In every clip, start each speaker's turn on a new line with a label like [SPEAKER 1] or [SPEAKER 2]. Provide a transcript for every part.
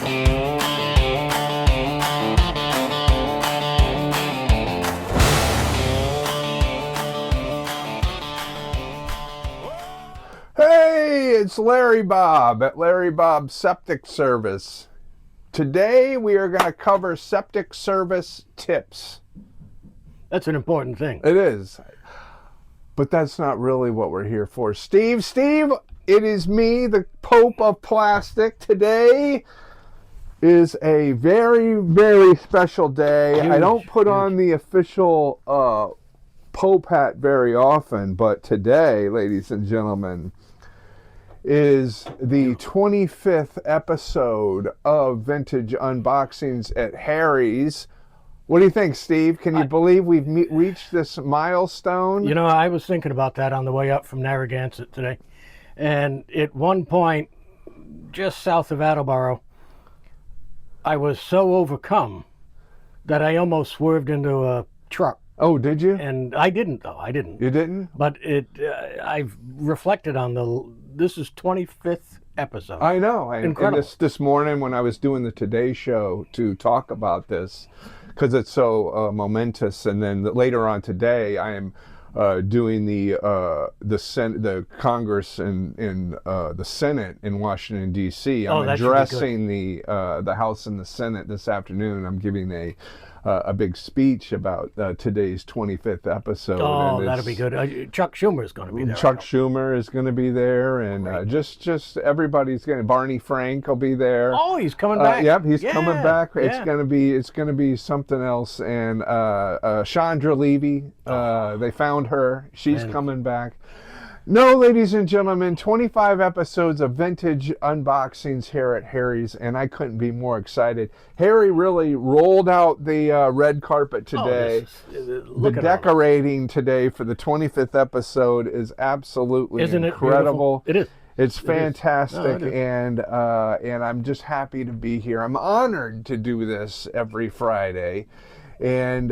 [SPEAKER 1] Hey, it's Larry Bob at Larry Bob Septic Service. Today we are going to cover septic service tips.
[SPEAKER 2] That's an important thing.
[SPEAKER 1] It is. But that's not really what we're here for. Steve, it is me, the Pope of Plastic. Today is a very, very special day. I don't put on the official Pope hat very often, but today, ladies and gentlemen, is the 25th episode of Vintage Unboxings at Harry's. What do you think, Steve? Can you believe we've reached this milestone?
[SPEAKER 2] You know, I was thinking about that on the way up from Narragansett today. And at one point, just south of Attleboro, I was so overcome that I almost swerved into a truck.
[SPEAKER 1] Oh, did you?
[SPEAKER 2] And I didn't, though. I didn't.
[SPEAKER 1] You didn't?
[SPEAKER 2] But I've reflected on this is 25th episode.
[SPEAKER 1] I know.
[SPEAKER 2] Incredible.
[SPEAKER 1] And this morning when I was doing the Today Show to talk about this, because it's so momentous, and then later on today I am doing the Congress in the Senate in Washington D.C. I'm addressing the House and the Senate this afternoon. I'm giving a big speech about today's 25th episode.
[SPEAKER 2] Oh, that'll be good. Chuck Schumer is going to be there.
[SPEAKER 1] Chuck Schumer is going to be there, and just everybody's going to. Barney Frank will be there.
[SPEAKER 2] Oh, he's coming back.
[SPEAKER 1] Yep, he's coming back.
[SPEAKER 2] Yeah.
[SPEAKER 1] It's going to be something else. And Chandra Levy, they found her. She's coming back. No, ladies and gentlemen, 25 episodes of Vintage Unboxings here at Harry's, and I couldn't be more excited. Harry really rolled out the red carpet today. The decorating today for the 25th episode is absolutely incredible.
[SPEAKER 2] It is.
[SPEAKER 1] It's fantastic, and I'm just happy to be here. I'm honored to do this every Friday. And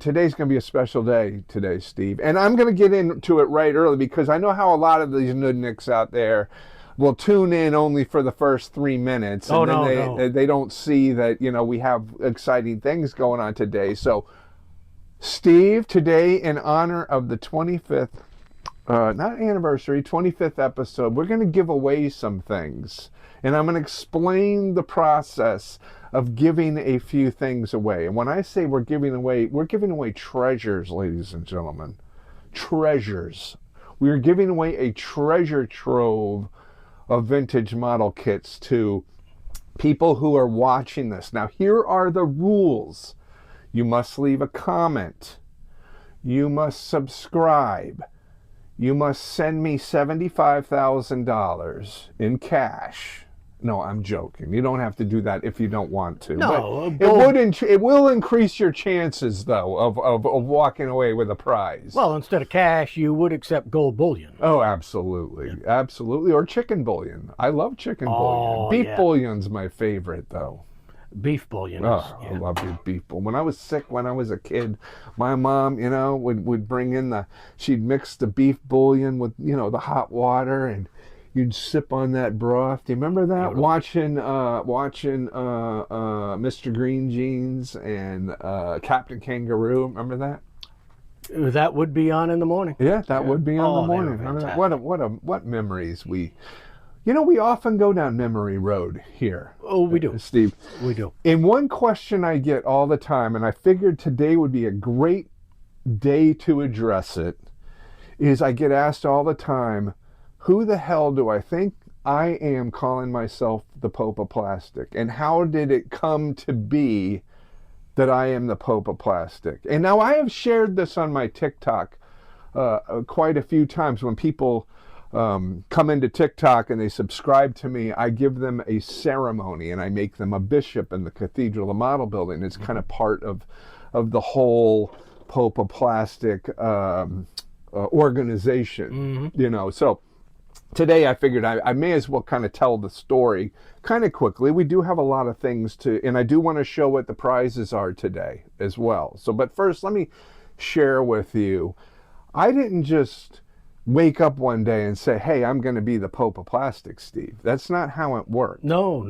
[SPEAKER 1] today's going to be a special day today, Steve. And I'm going to get into it right early because I know how a lot of these nudniks out there will tune in only for the first 3 minutes. And they don't see that, we have exciting things going on today. So, Steve, today in honor of the 25th, not anniversary, 25th episode, we're going to give away some things. And I'm going to explain the process of giving a few things away. And when I say we're giving away treasures, ladies and gentlemen. Treasures. We are giving away a treasure trove of vintage model kits to people who are watching this. Now, here are the rules. You must leave a comment. You must subscribe. You must send me $75,000 in cash. No, I'm joking. You don't have to do that if you don't want to.
[SPEAKER 2] No,
[SPEAKER 1] it will increase your chances, though, of walking away with a prize.
[SPEAKER 2] Well, instead of cash, you would accept gold bullion.
[SPEAKER 1] Oh, absolutely. Yeah. Absolutely. Or chicken bullion. I love chicken bullion. Beef bullion's my favorite, though.
[SPEAKER 2] Beef bullion.
[SPEAKER 1] I love beef bullion. When I was sick, when I was a kid, my mom, would bring in she'd mix the beef bullion with, the hot water, and you'd sip on that broth. Do you remember that? Watching Mr. Green Jeans and Captain Kangaroo. Remember that?
[SPEAKER 2] That would be on in the morning.
[SPEAKER 1] Yeah, that would be on the morning. What memories we often go down memory road here.
[SPEAKER 2] Oh, we do,
[SPEAKER 1] Steve.
[SPEAKER 2] We do.
[SPEAKER 1] And one question I get all the time, and I figured today would be a great day to address it, is I get asked all the time, who the hell do I think I am calling myself the Pope of Plastic? And how did it come to be that I am the Pope of Plastic? And now I have shared this on my TikTok quite a few times. When people come into TikTok and they subscribe to me, I give them a ceremony and I make them a bishop in the Cathedral of Model Building. It's kind of part of the whole Pope of Plastic organization, So today I figured I may as well kind of tell the story kind of quickly. We do have a lot of things and I do want to show what the prizes are today as well. So, but first let me share with you, I didn't just wake up one day and say, hey, I'm going to be the Pope of Plastic, Steve. That's not how it works.
[SPEAKER 2] No.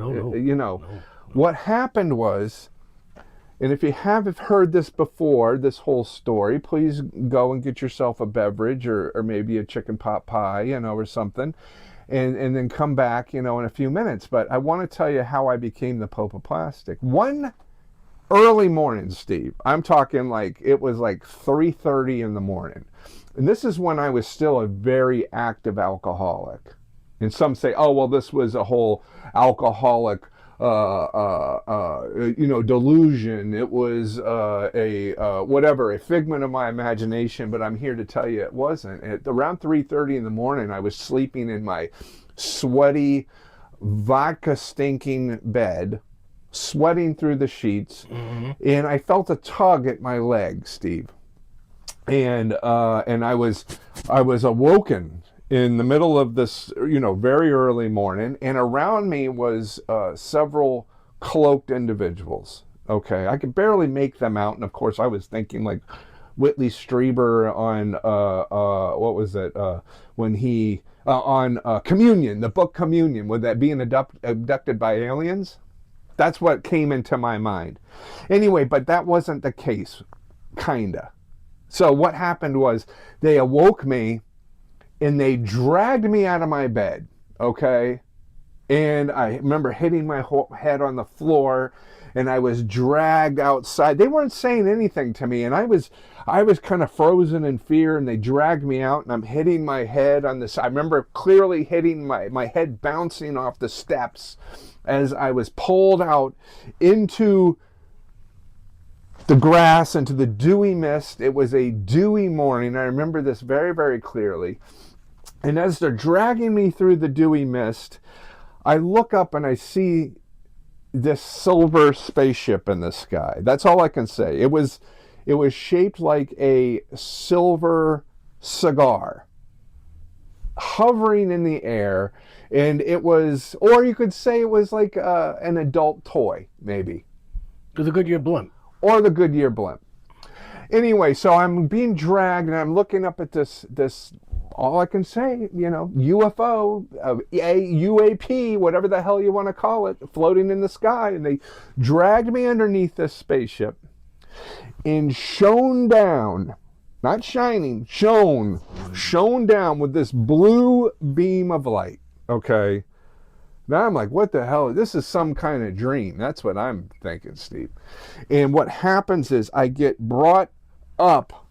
[SPEAKER 1] What happened was, and if you haven't heard this before, this whole story, please go and get yourself a beverage or maybe a chicken pot pie, or something, and then come back, in a few minutes. But I want to tell you how I became the Pope of Plastic. One early morning, Steve, I'm talking like it was like 3:30 in the morning. And this is when I was still a very active alcoholic. And some say, oh, well, this was a whole alcoholic delusion. It was a figment of my imagination. But I'm here to tell you it wasn't. Around 3:30 in the morning, I was sleeping in my sweaty, vodka stinking bed, sweating through the sheets, and I felt a tug at my leg, Steve. And I was awoken in the middle of this, very early morning, and around me was several cloaked individuals. Okay, I could barely make them out, and of course, I was thinking like Whitley Strieber on what was it when he on Communion, the book Communion, with that being abducted by aliens. That's what came into my mind. Anyway, but that wasn't the case, kinda. So what happened was they awoke me and they dragged me out of my bed, okay? And I remember hitting my head on the floor, and I was dragged outside. They weren't saying anything to me, and I was kind of frozen in fear, and they dragged me out, and I'm hitting my head on this. I remember clearly hitting my head bouncing off the steps as I was pulled out into the grass, into the dewy mist. It was a dewy morning. I remember this very, very clearly. And as they're dragging me through the dewy mist, I look up and I see this silver spaceship in the sky. That's all I can say. It was shaped like a silver cigar, hovering in the air, and it was, or you could say it was like an adult toy, maybe.
[SPEAKER 2] To the Goodyear blimp.
[SPEAKER 1] Or the Goodyear blimp. Anyway, so I'm being dragged, and I'm looking up at this all I can say, UFO, UAP, whatever the hell you want to call it, floating in the sky. And they dragged me underneath this spaceship and shone down, not shining, shone down with this blue beam of light. Okay. Now I'm like, what the hell? This is some kind of dream. That's what I'm thinking, Steve. And what happens is I get brought up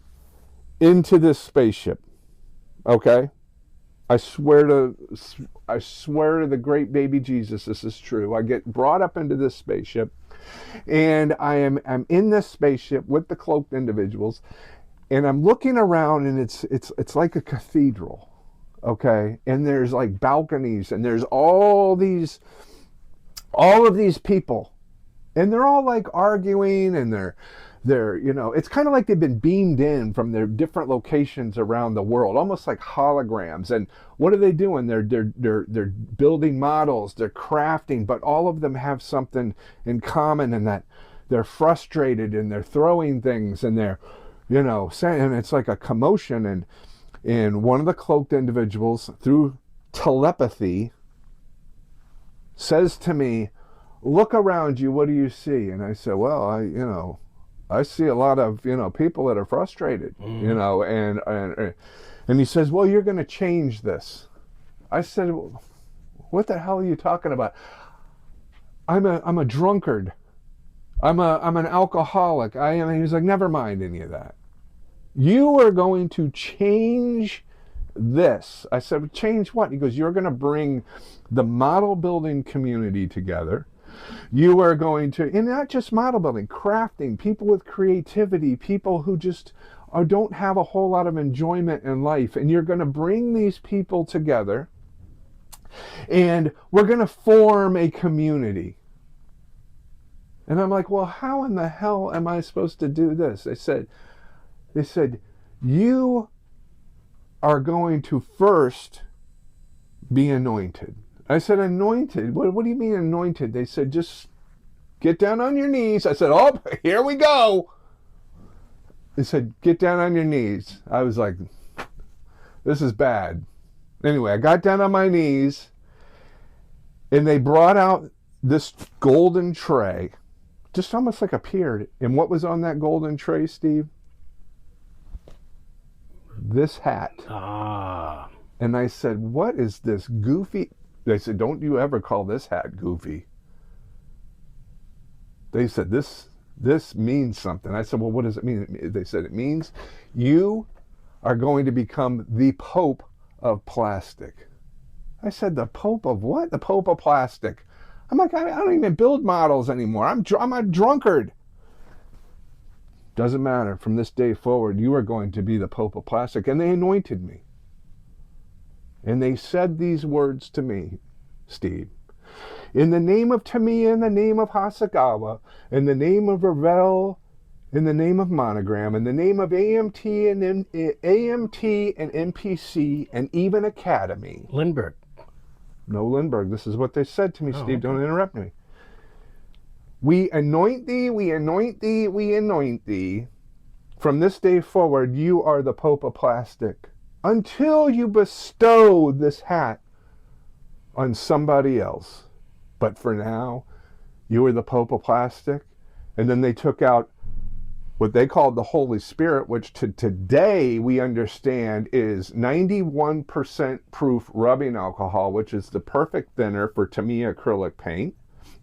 [SPEAKER 1] into this spaceship. Okay? I swear to the great baby Jesus, this is true. I get brought up into this spaceship, and I'm in this spaceship with the cloaked individuals, and I'm looking around, and it's like a cathedral. Okay? And there's like balconies, and there's all of these people, and they're all like arguing, and they're it's kind of like they've been beamed in from their different locations around the world, almost like holograms. And what are they doing? They're building models, they're crafting, but all of them have something in common, in that they're frustrated and they're throwing things, and they're saying, and it's like a commotion. And one of the cloaked individuals, through telepathy, says to me, "Look around you, what do you see?" And I said, "Well, I see a lot of, people that are frustrated, and he says, "Well, you're going to change this." I said, "What the hell are you talking about? I'm a drunkard. I'm an alcoholic. I am." He was like, "Never mind any of that. You are going to change this." I said, "Change what?" He goes, "You're going to bring the model building community together. You are going to, and not just model building, crafting, people with creativity, people who just don't have a whole lot of enjoyment in life. And you're going to bring these people together, and we're going to form a community." And I'm like, "Well, how in the hell am I supposed to do this?" They said, "You are going to first be anointed." I said, "Anointed? What do you mean anointed?" They said, "Just get down on your knees." I said, "Oh, here we go." They said, "Get down on your knees." I was like, this is bad. Anyway, I got down on my knees, and they brought out this golden tray just almost like appeared. And what was on that golden tray, Steve? This hat.
[SPEAKER 2] Ah.
[SPEAKER 1] And I said, what is this goofy? They said, don't you ever call this hat goofy. They said, this means something. I said, well, what does it mean? They said, it means you are going to become the Pope of plastic. I said, the Pope of what? The Pope of plastic. I'm like, I don't even build models anymore. I'm a drunkard. Doesn't matter. From this day forward, you are going to be the Pope of plastic. And they anointed me. And they said these words to me, Steve. In the name of Tamiya, in the name of Hasagawa, in the name of Ravel, in the name of Monogram, in the name of AMT and NPC, and even Academy.
[SPEAKER 2] Lindbergh.
[SPEAKER 1] No, Lindbergh. This is what they said to me,
[SPEAKER 2] Oh,
[SPEAKER 1] Steve.
[SPEAKER 2] okay.
[SPEAKER 1] Don't interrupt me. We anoint thee, we anoint thee, we anoint thee. From this day forward, you are the Pope of plastic. Until you bestow this hat on somebody else. But for now, you are the Pope of plastic. And then they took out what they called the Holy Spirit, which today we understand is 91% proof rubbing alcohol, which is the perfect thinner for Tamiya acrylic paint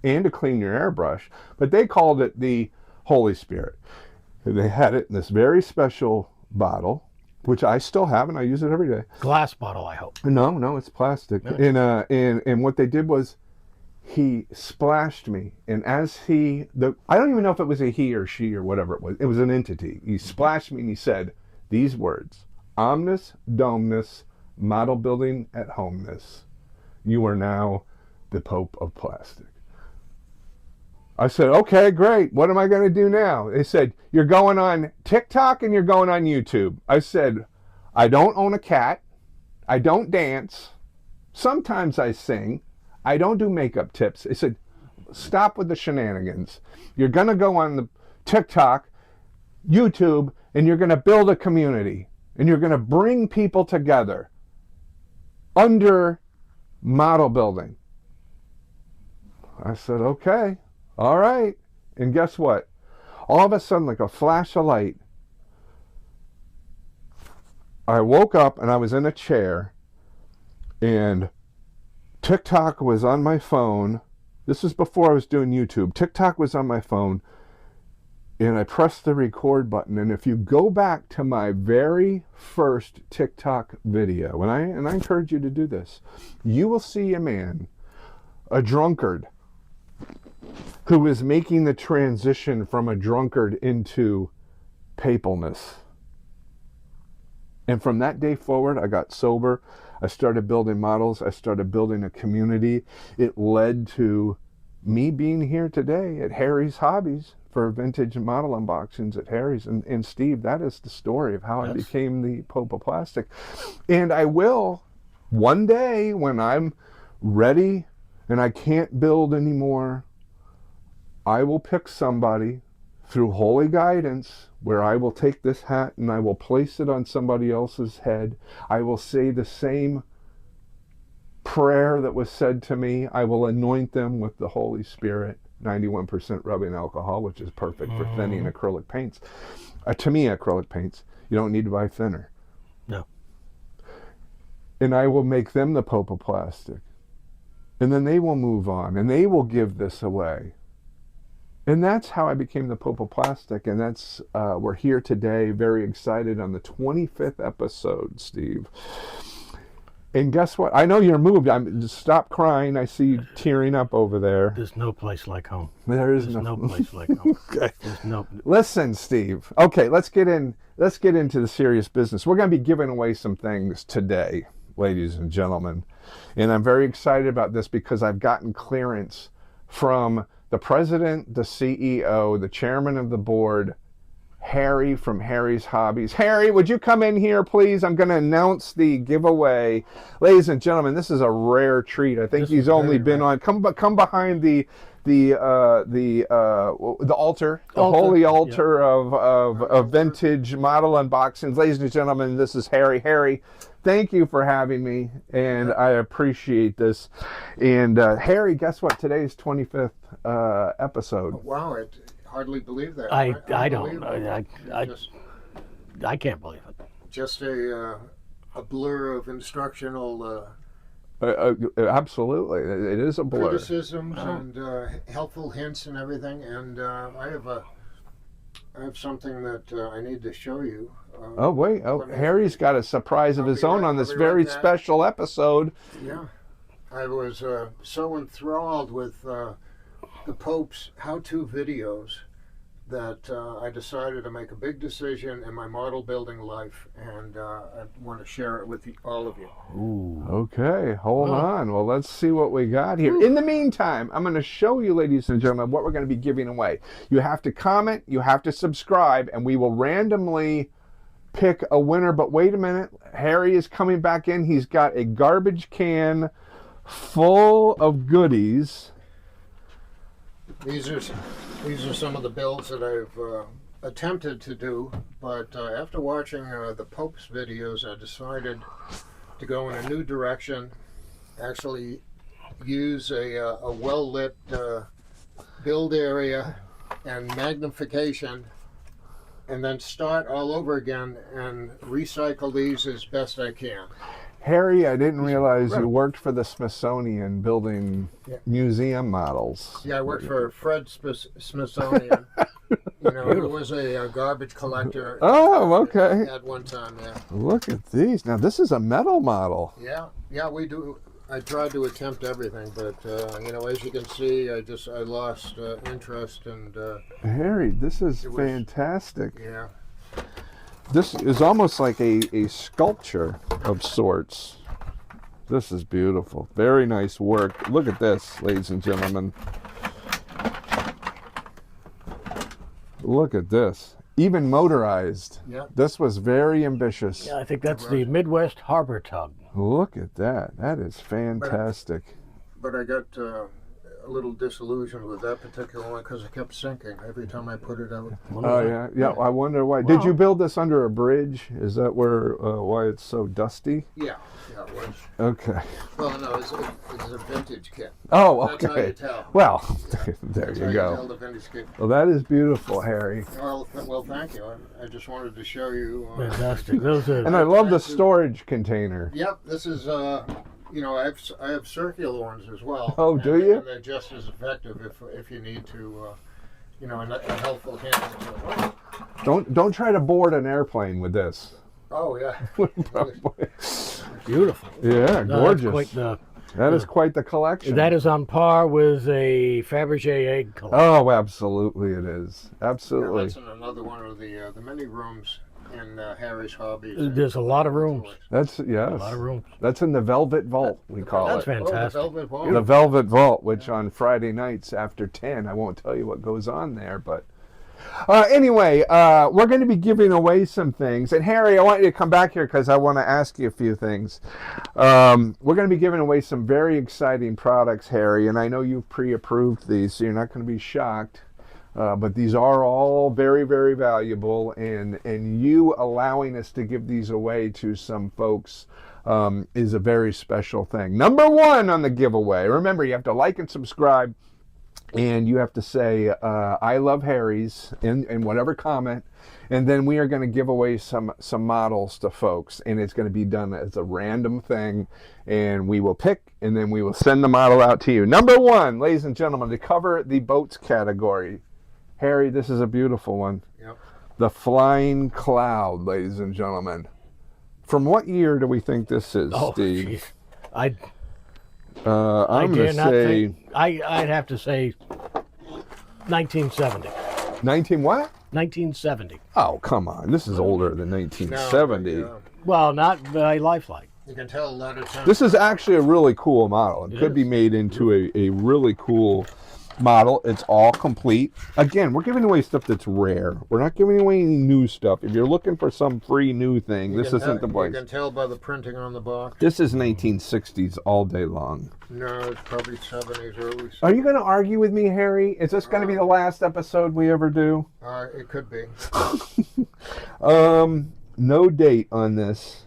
[SPEAKER 1] and to clean your airbrush. But they called it the Holy Spirit. And they had it in this very special bottle, which I still have, and I use it every day.
[SPEAKER 2] Glass bottle, I hope.
[SPEAKER 1] No, it's plastic.
[SPEAKER 2] Nice.
[SPEAKER 1] And what they did was he splashed me, and I don't even know if it was a he or she or whatever it was an entity. He splashed me and he said these words: Omnis Dominus, model building at homeness. You are now the Pope of plastic. I said, okay, great. What am I going to do now? They said, you're going on TikTok and you're going on YouTube. I said, I don't own a cat. I don't dance. Sometimes I sing. I don't do makeup tips. They said, stop with the shenanigans. You're going to go on the TikTok, YouTube, and you're going to build a community. And you're going to bring people together under model building. I said, okay. All right. And guess what? All of a sudden, like a flash of light, I woke up and I was in a chair and TikTok was on my phone. This is before I was doing YouTube. TikTok was on my phone and I pressed the record button. And if you go back to my very first TikTok video, and I encourage you to do this, you will see a man, a drunkard, who is making the transition from a drunkard into papalness. And from that day forward, I got sober. I started building models. I started building a community. It led to me being here today at Harry's Hobbies for vintage model unboxings at Harry's. And Steve, that is the story of how I became the Pope of Plastic. And I will, one day when I'm ready and I can't build anymore, I will pick somebody through holy guidance where I will take this hat and I will place it on somebody else's head. I will say the same prayer that was said to me. I will anoint them with the Holy Spirit, 91% rubbing alcohol, which is perfect for thinning acrylic paints. To me, acrylic paints, you don't need to buy thinner.
[SPEAKER 2] No.
[SPEAKER 1] And I will make them the Pope of plastic. And then they will move on and they will give this away. And that's how I became the Pope of Plastic. And that's, we're here today, very excited on the 25th episode, Steve. And guess what? I know you're moved. Just stop crying. I see you tearing up over there.
[SPEAKER 2] There's no place like home.
[SPEAKER 1] There's
[SPEAKER 2] no place like home.
[SPEAKER 1] Okay.
[SPEAKER 2] There's no.
[SPEAKER 1] Listen, Steve. Okay, let's get into the serious business. We're going to be giving away some things today, ladies and gentlemen. And I'm very excited about this because I've gotten clearance from the president, the CEO, the chairman of the board, Harry from Harry's Hobbies. Harry, would you come in here, please? I'm going to announce the giveaway. Ladies and gentlemen, this is a rare treat. I think
[SPEAKER 2] This
[SPEAKER 1] he's
[SPEAKER 2] is
[SPEAKER 1] only
[SPEAKER 2] very
[SPEAKER 1] been
[SPEAKER 2] rare.
[SPEAKER 1] on. Come behind the altar, the
[SPEAKER 2] Altar,
[SPEAKER 1] holy
[SPEAKER 2] yeah.
[SPEAKER 1] altar of vintage model unboxings. Ladies and gentlemen, this is Harry. Harry, thank you for having me, and I appreciate this. And Harry, guess what? Today's 25th episode.
[SPEAKER 3] Wow, I hardly believe that.
[SPEAKER 2] I don't.
[SPEAKER 3] Unbelievable.
[SPEAKER 2] I can't believe it.
[SPEAKER 3] Just a blur of instructional
[SPEAKER 1] Absolutely, it is a blur.
[SPEAKER 3] criticisms and helpful hints and everything. And I have something that I need to show you.
[SPEAKER 1] Oh wait! Oh, Harry's got a surprise of
[SPEAKER 3] I'll
[SPEAKER 1] his
[SPEAKER 3] be
[SPEAKER 1] own
[SPEAKER 3] right-
[SPEAKER 1] on this
[SPEAKER 3] I'll be
[SPEAKER 1] very
[SPEAKER 3] right back.
[SPEAKER 1] special episode.
[SPEAKER 3] Yeah, I was so enthralled with the Pope's how-to videos that I decided to make a big decision in my model building life, and I want to share it with all of you.
[SPEAKER 2] Ooh.
[SPEAKER 1] Okay, hold on. Well, let's see what we got here. In the meantime, I'm going to show you, ladies and gentlemen, what we're going to be giving away. You have to comment, you have to subscribe, and we will randomly pick a winner. But wait a minute, Harry is coming back in. He's got a garbage can full of goodies.
[SPEAKER 3] These are some of the builds that I've attempted to do, but after watching the Pope's videos, I decided to go in a new direction. Actually, use a well-lit build area and magnification, and then start all over again and recycle these as best I can.
[SPEAKER 1] Harry, I didn't realize you worked for the Smithsonian building museum models.
[SPEAKER 3] Yeah, I worked for Fred Smithsonian. You know, who was a garbage collector.
[SPEAKER 1] Oh, okay.
[SPEAKER 3] At one time, yeah.
[SPEAKER 1] Look at these. Now, this is a metal model.
[SPEAKER 3] Yeah, we do. I tried to attempt everything, but you know, as you can see, I lost interest, and
[SPEAKER 1] Harry, this is
[SPEAKER 3] It was-
[SPEAKER 1] fantastic.
[SPEAKER 3] yeah.
[SPEAKER 1] This is almost like a sculpture of sorts. This is beautiful. Very nice work. Look at this, ladies and gentlemen. Look at this. Even motorized.
[SPEAKER 3] Yeah.
[SPEAKER 1] This was very ambitious.
[SPEAKER 2] Yeah, I think that's the Midwest Harbor Tug.
[SPEAKER 1] Look at that. That is fantastic.
[SPEAKER 3] But I got a little disillusioned with that particular one because it kept sinking every time I put it out.
[SPEAKER 1] Oh yeah, yeah. I wonder why. Did you build this under a bridge? Is that where why it's so dusty?
[SPEAKER 3] Yeah, it was.
[SPEAKER 1] Okay.
[SPEAKER 3] Well, no, it's a vintage kit.
[SPEAKER 1] Oh,
[SPEAKER 3] That's how you
[SPEAKER 1] okay.
[SPEAKER 3] tell.
[SPEAKER 1] Well, there
[SPEAKER 3] That's
[SPEAKER 1] you
[SPEAKER 3] how you tell
[SPEAKER 1] go.
[SPEAKER 3] the vintage kit.
[SPEAKER 1] Well, that is beautiful, Harry.
[SPEAKER 3] Well, thank you. I just wanted to show you.
[SPEAKER 2] Fantastic. Those are.
[SPEAKER 1] And I love the storage container.
[SPEAKER 3] Yep, this is you know, I have circular ones as well.
[SPEAKER 1] Oh, do you?
[SPEAKER 3] And they're just as effective if you need to, you know, a helpful hand.
[SPEAKER 1] Don't try to board an airplane with this.
[SPEAKER 3] Oh yeah.
[SPEAKER 2] Beautiful.
[SPEAKER 1] Yeah,
[SPEAKER 2] No,
[SPEAKER 1] gorgeous.
[SPEAKER 2] that's
[SPEAKER 1] That is quite the collection.
[SPEAKER 2] that is on par with a Fabergé egg collection.
[SPEAKER 1] Oh, absolutely it is.
[SPEAKER 3] Yeah,
[SPEAKER 1] Absolutely.
[SPEAKER 3] that's in another one of the many rooms in Harry's Hobbies.
[SPEAKER 2] There's a lot of rooms.
[SPEAKER 1] That's
[SPEAKER 2] A
[SPEAKER 1] yes.
[SPEAKER 2] lot of rooms.
[SPEAKER 1] That's in the Velvet Vault, we call
[SPEAKER 2] That's
[SPEAKER 1] it.
[SPEAKER 2] fantastic.
[SPEAKER 3] Oh, the Velvet Vault.
[SPEAKER 1] The Velvet Vault, which on Friday nights after 10, I won't tell you what goes on there, but anyway, we're going to be giving away some things. And Harry, I want you to come back here because I want to ask you a few things. We're going to be giving away some very exciting products, Harry, and I know you've pre-approved these, so you're not going to be shocked. But these are all very, very valuable, and you allowing us to give these away to some folks is a very special thing. Number one on the giveaway, remember, you have to like and subscribe, and you have to say, I love Harry's in whatever comment, and then we are going to give away some models to folks, and it's going to be done as a random thing, and we will pick, and then we will send the model out to you. Number one, ladies and gentlemen, to cover the boats category, Harry, this is a beautiful one.
[SPEAKER 3] Yep.
[SPEAKER 1] The Flying Cloud, ladies and gentlemen. From what year do we think this is,
[SPEAKER 2] Oh,
[SPEAKER 1] Steve?
[SPEAKER 2] jeez. I
[SPEAKER 1] I'm
[SPEAKER 2] dare
[SPEAKER 1] going to
[SPEAKER 2] not
[SPEAKER 1] say
[SPEAKER 2] think. I'd have to say 1970.
[SPEAKER 1] 19 what?
[SPEAKER 2] 1970.
[SPEAKER 1] Oh, come on. This is older than 1970.
[SPEAKER 3] No,
[SPEAKER 2] Well, not by lifelike.
[SPEAKER 3] you can tell a lot of times.
[SPEAKER 1] This is actually a really cool model. It
[SPEAKER 2] It
[SPEAKER 1] could be
[SPEAKER 2] is.
[SPEAKER 1] made into a really cool model. It's all complete. Again, we're giving away stuff that's rare. We're not giving away any new stuff. If you're looking for some free new thing, this isn't the place.
[SPEAKER 3] You can tell by the printing on the box.
[SPEAKER 1] This is 1960s all day long.
[SPEAKER 3] No, it's probably 70s, early 70s.
[SPEAKER 1] Are you going to argue with me, Harry? Is this going to be the last episode we ever do?
[SPEAKER 3] It could be.
[SPEAKER 1] No date on this.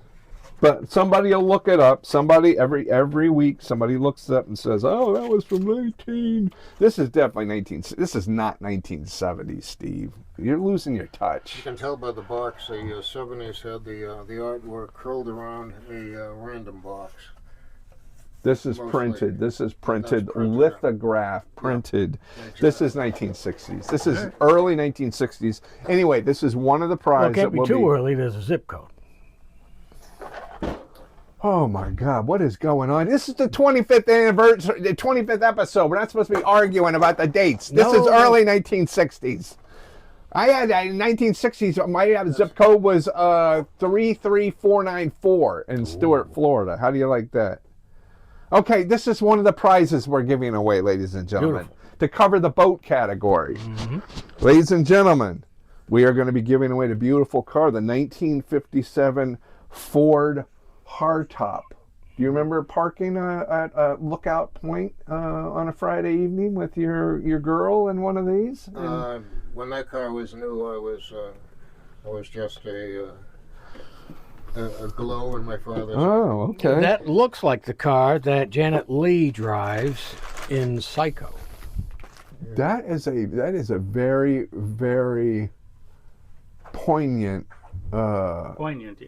[SPEAKER 1] But somebody will look it up. Somebody every week, somebody looks it up and says, "Oh, that was from 19." This is definitely 19. This is not 1970s, Steve. You're losing your touch.
[SPEAKER 3] You can tell by the box. The 70s had the artwork curled around a random box.
[SPEAKER 1] This is
[SPEAKER 3] Mostly.
[SPEAKER 1] printed. This is printed,
[SPEAKER 3] printed.
[SPEAKER 1] lithograph, printed.
[SPEAKER 3] Yeah. Exactly.
[SPEAKER 1] This is 1960s. This is early 1960s. Anyway, this is one of the
[SPEAKER 2] Well,
[SPEAKER 1] prizes
[SPEAKER 2] it can't
[SPEAKER 1] that
[SPEAKER 2] be
[SPEAKER 1] will
[SPEAKER 2] too early. There's a zip code.
[SPEAKER 1] Oh my God, what is going on? This is the 25th anniversary, the 25th episode. We're not supposed to be arguing about the dates. This is early 1960s. I had in 1960s, my zip code was 33494 in Stuart, Florida. How do you like that? Okay, this is one of the prizes we're giving away, ladies and gentlemen,
[SPEAKER 2] Beautiful.
[SPEAKER 1] to cover the boat category.
[SPEAKER 2] Mm-hmm.
[SPEAKER 1] Ladies and gentlemen, we are going to be giving away the beautiful car, the 1957 Ford hardtop. Do you remember parking at a lookout point on a Friday evening with your girl in one of these?
[SPEAKER 3] When that car was new, I was just a glow in my father's.
[SPEAKER 1] Oh, okay.
[SPEAKER 2] That looks like the car that Janet Leigh drives in Psycho.
[SPEAKER 1] That is a very, very poignant.
[SPEAKER 4] Poignant.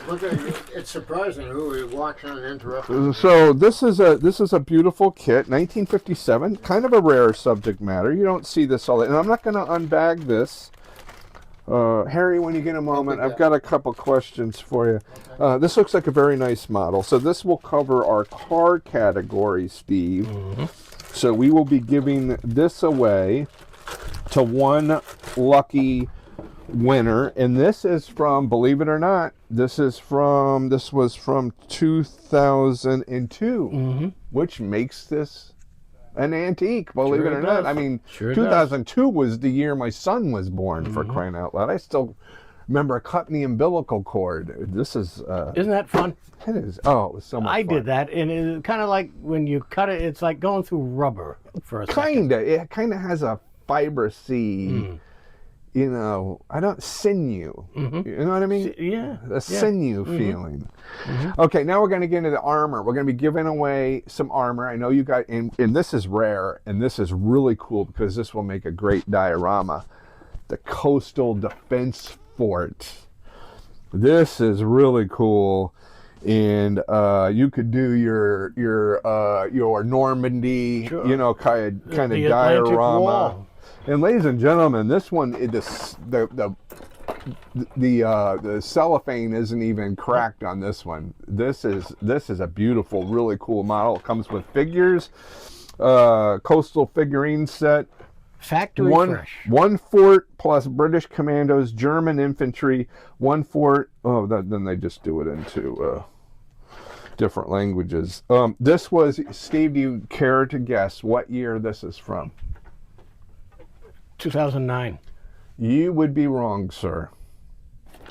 [SPEAKER 3] Look at you. It's surprising who is watching and interrupting.
[SPEAKER 1] So this is a beautiful kit, 1957, kind of a rare subject matter. You don't see this all, and I'm not going to unbag this. Harry, when you get a moment, I've got a couple questions for you.
[SPEAKER 3] Okay.
[SPEAKER 1] This looks like a very nice model. So this will cover our car category, Steve.
[SPEAKER 2] Mm-hmm.
[SPEAKER 1] So we will be giving this away to one lucky winner, and this is from, believe it or not, this was from 2002,
[SPEAKER 2] Mm-hmm.
[SPEAKER 1] which makes this an antique, believe
[SPEAKER 2] Sure
[SPEAKER 1] it or
[SPEAKER 2] it
[SPEAKER 1] not.
[SPEAKER 2] does.
[SPEAKER 1] I mean,
[SPEAKER 2] Sure it
[SPEAKER 1] 2002 was the year my son was born, for
[SPEAKER 2] Mm-hmm.
[SPEAKER 1] crying out loud. I still remember cutting the umbilical cord. This is
[SPEAKER 2] Isn't that fun?
[SPEAKER 1] it is, oh, it was so much
[SPEAKER 2] I
[SPEAKER 1] fun.
[SPEAKER 2] did that, and it's kind of like when you cut it, it's like going through rubber for a second.
[SPEAKER 1] It kind of has a fibrosy, you know, sinew.
[SPEAKER 2] Mhm.
[SPEAKER 1] You know what I mean?
[SPEAKER 2] Yeah.
[SPEAKER 1] A sinew feeling.
[SPEAKER 2] Mm-hmm.
[SPEAKER 1] Okay, now we're going to get into the armor. We're going to be giving away some armor. I know you got, and this is rare, and this is really cool because this will make a great diorama. The Coastal Defense Fort. This is really cool, and you could do your Normandy,
[SPEAKER 2] Sure.
[SPEAKER 1] you know, kind of
[SPEAKER 2] The Atlantic
[SPEAKER 1] diorama.
[SPEAKER 2] Wall.
[SPEAKER 1] And ladies and gentlemen, this one, the cellophane isn't even cracked on this one. This is a beautiful, really cool model. It comes with figures, coastal figurine set.
[SPEAKER 2] Factory fresh.
[SPEAKER 1] One fort plus British commandos, German infantry, one fort. Oh, then they just do it into different languages. This was, Steve, do you care to guess what year this is from?
[SPEAKER 2] 2009.
[SPEAKER 1] You would be wrong, sir.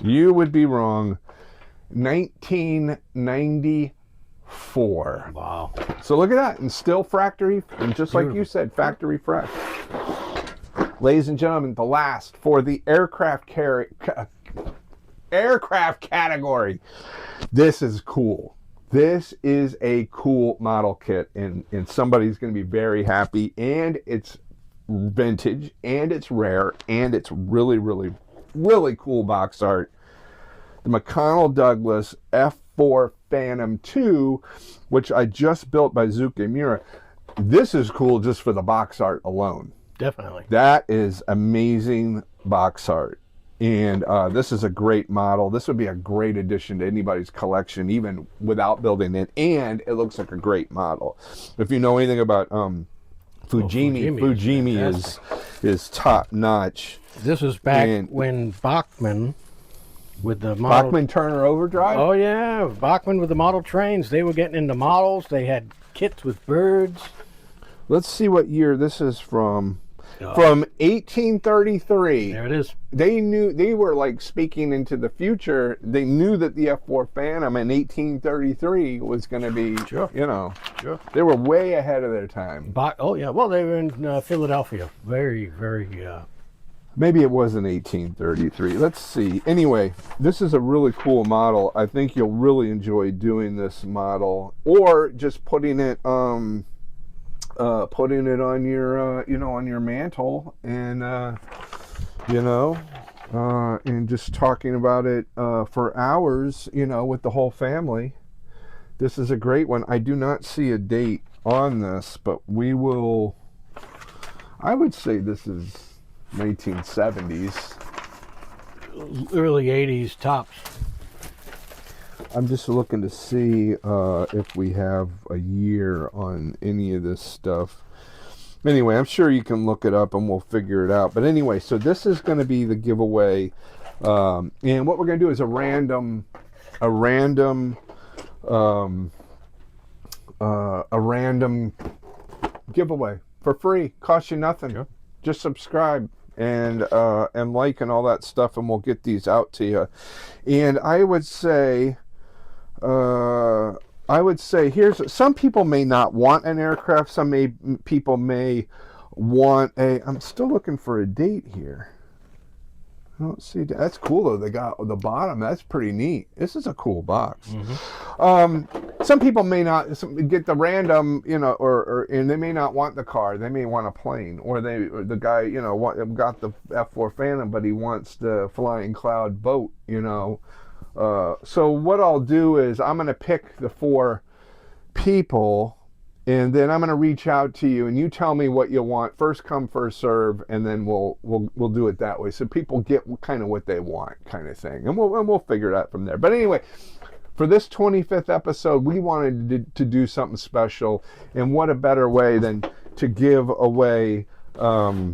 [SPEAKER 1] You would be wrong. 1994.
[SPEAKER 2] Wow.
[SPEAKER 1] So look at that, and still factory, and just like you said, factory fresh. Ladies and gentlemen, the last for the aircraft category. This is cool. This is a cool model kit, and somebody's going to be very happy, and it's vintage, and it's rare, and it's really, really, really cool box art. The McConnell Douglas F4 Phantom 2, which I just built by Zuke Mura. This is cool just for the box art alone.
[SPEAKER 2] Definitely.
[SPEAKER 1] That is amazing box art. And this is a great model. This would be a great addition to anybody's collection, even without building it. And it looks like a great model. If you know anything about Fujimi is top notch.
[SPEAKER 2] This is back
[SPEAKER 1] And-
[SPEAKER 2] when Bachmann with the model.
[SPEAKER 1] Bachman Turner Overdrive?
[SPEAKER 2] Oh yeah, Bachman with the model trains. They were getting into models. They had kits with birds.
[SPEAKER 1] Let's see what year this is from.
[SPEAKER 2] Oh.
[SPEAKER 1] From 1833.
[SPEAKER 2] There it is.
[SPEAKER 1] They knew, they were like speaking into the future. They knew that the F4 Phantom in 1833 was going to be,
[SPEAKER 2] Sure.
[SPEAKER 1] you know,
[SPEAKER 2] Sure.
[SPEAKER 1] they were way ahead of their time.
[SPEAKER 2] Oh yeah, well they were in Philadelphia. Very, very.
[SPEAKER 1] Maybe it wasn't 1833. Let's see. Anyway, this is a really cool model. I think you'll really enjoy doing this model, or just putting it on your you know, on your mantle, and you know, and just talking about it for hours, you know, with the whole family. This is a great one. I do not see a date on this, but we will, I would say this is 1970s.
[SPEAKER 2] Early 80s tops.
[SPEAKER 1] I'm just looking to see if we have a year on any of this stuff. Anyway, I'm sure you can look it up and we'll figure it out. But anyway, so this is going to be the giveaway. And what we're going to do is a random giveaway for free. Costs you nothing.
[SPEAKER 2] Yeah.
[SPEAKER 1] Just subscribe and like and all that stuff, and we'll get these out to you. And I would say here's, some people may not want an aircraft. People may want a. I'm still looking for a date here. I don't see. That's cool though. They got the bottom. That's pretty neat. This is a cool box.
[SPEAKER 2] Mm-hmm.
[SPEAKER 1] Some people may not get the random, you know, and they may not want the car. They may want a plane, or the guy, you know, got the F4 Phantom, but he wants the Flying Cloud boat, you know. So what I'll do is I'm going to pick the 4 people, and then I'm going to reach out to you, and you tell me what you want. First come, first serve, and then we'll do it that way, so people get kind of what they want, kind of thing, and we'll figure it out from there. But anyway, for this 25th episode, we wanted to do something special, and what a better way than to give away a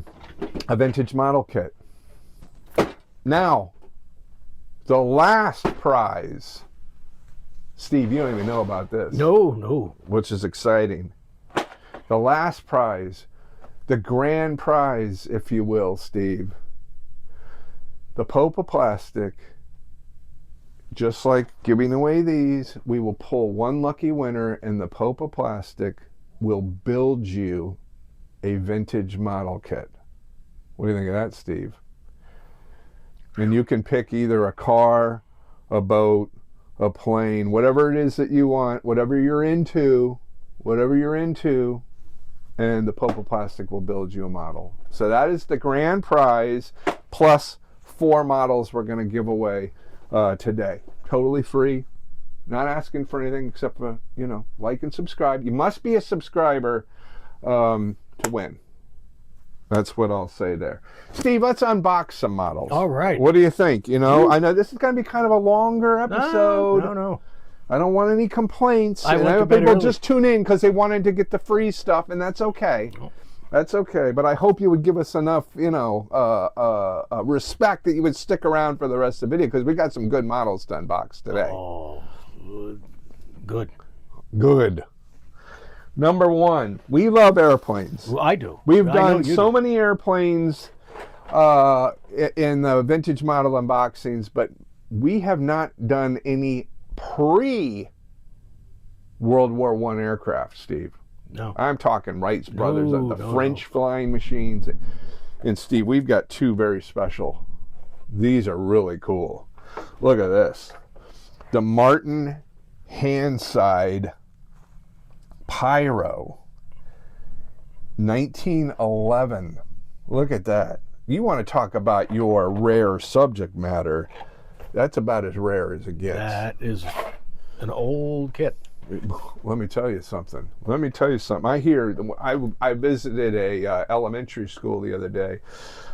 [SPEAKER 1] vintage model kit. Now, the last prize. Steve, you don't even know about this.
[SPEAKER 2] No.
[SPEAKER 1] Which is exciting. The last prize, the grand prize, if you will, Steve. The Pope of Plastic. Just like giving away these, we will pull one lucky winner, and the Pope of Plastic will build you a vintage model kit. What do you think of that, Steve? And you can pick either a car, a boat, a plane, whatever it is that you want, whatever you're into, and the Pope of Plastic will build you a model. So that is the grand prize, plus 4 models we're going to give away today. Totally free, not asking for anything except for, you know, like and subscribe. You must be a subscriber to win. That's what I'll say there. Steve, let's unbox some models.
[SPEAKER 2] All right.
[SPEAKER 1] What do you think? You know, I know this is going to be kind of a longer episode.
[SPEAKER 2] No.
[SPEAKER 1] I don't want any complaints.
[SPEAKER 2] I
[SPEAKER 1] And
[SPEAKER 2] went
[SPEAKER 1] I
[SPEAKER 2] to
[SPEAKER 1] hope
[SPEAKER 2] bed
[SPEAKER 1] people
[SPEAKER 2] early.
[SPEAKER 1] just tune in because they wanted to get the free stuff, and that's okay. That's okay. But I hope you would give us enough, you know, respect that you would stick around for the rest of the video, because we got some good models to unbox today.
[SPEAKER 2] Oh, good.
[SPEAKER 1] Good. Number 1, we love airplanes.
[SPEAKER 2] Well, I do.
[SPEAKER 1] We've
[SPEAKER 2] I know
[SPEAKER 1] done
[SPEAKER 2] you
[SPEAKER 1] so
[SPEAKER 2] do.
[SPEAKER 1] many airplanes in the vintage model unboxings, but we have not done any pre-World War I aircraft, Steve.
[SPEAKER 2] No.
[SPEAKER 1] I'm talking Wright brothers,
[SPEAKER 2] No,
[SPEAKER 1] the
[SPEAKER 2] no,
[SPEAKER 1] French
[SPEAKER 2] no.
[SPEAKER 1] flying machines. And Steve, we've got 2 very special. These are really cool. Look at this. The Norton Handside Pyro 1911. Look at that. You want to talk about your rare subject matter. That's about as rare as it gets.
[SPEAKER 2] That is an old kit.
[SPEAKER 1] Let me tell you something. I hear, I visited a elementary school the other day,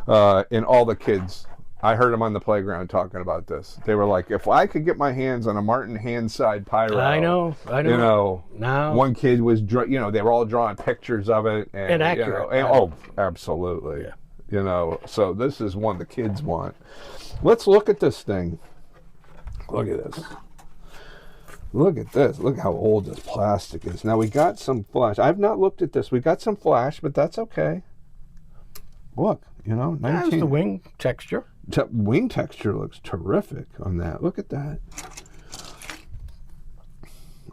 [SPEAKER 1] and all the kids, I heard them on the playground talking about this. They were like, if I could get my hands on a Norton Handside Pyro.
[SPEAKER 2] I know.
[SPEAKER 1] You know,
[SPEAKER 2] Now.
[SPEAKER 1] one kid was, you know, they were all drawing pictures of it.
[SPEAKER 2] And accurate.
[SPEAKER 1] You know, oh, absolutely.
[SPEAKER 2] Yeah.
[SPEAKER 1] You know, so this is one the kids want. Let's look at this thing. Look at this. Look at this. Look how old this plastic is. Now we got some flash. I've not looked at this. We got some flash, but that's okay. Look, you know, 19.
[SPEAKER 2] That's the wing texture.
[SPEAKER 1] Wing texture looks terrific on that. Look at that.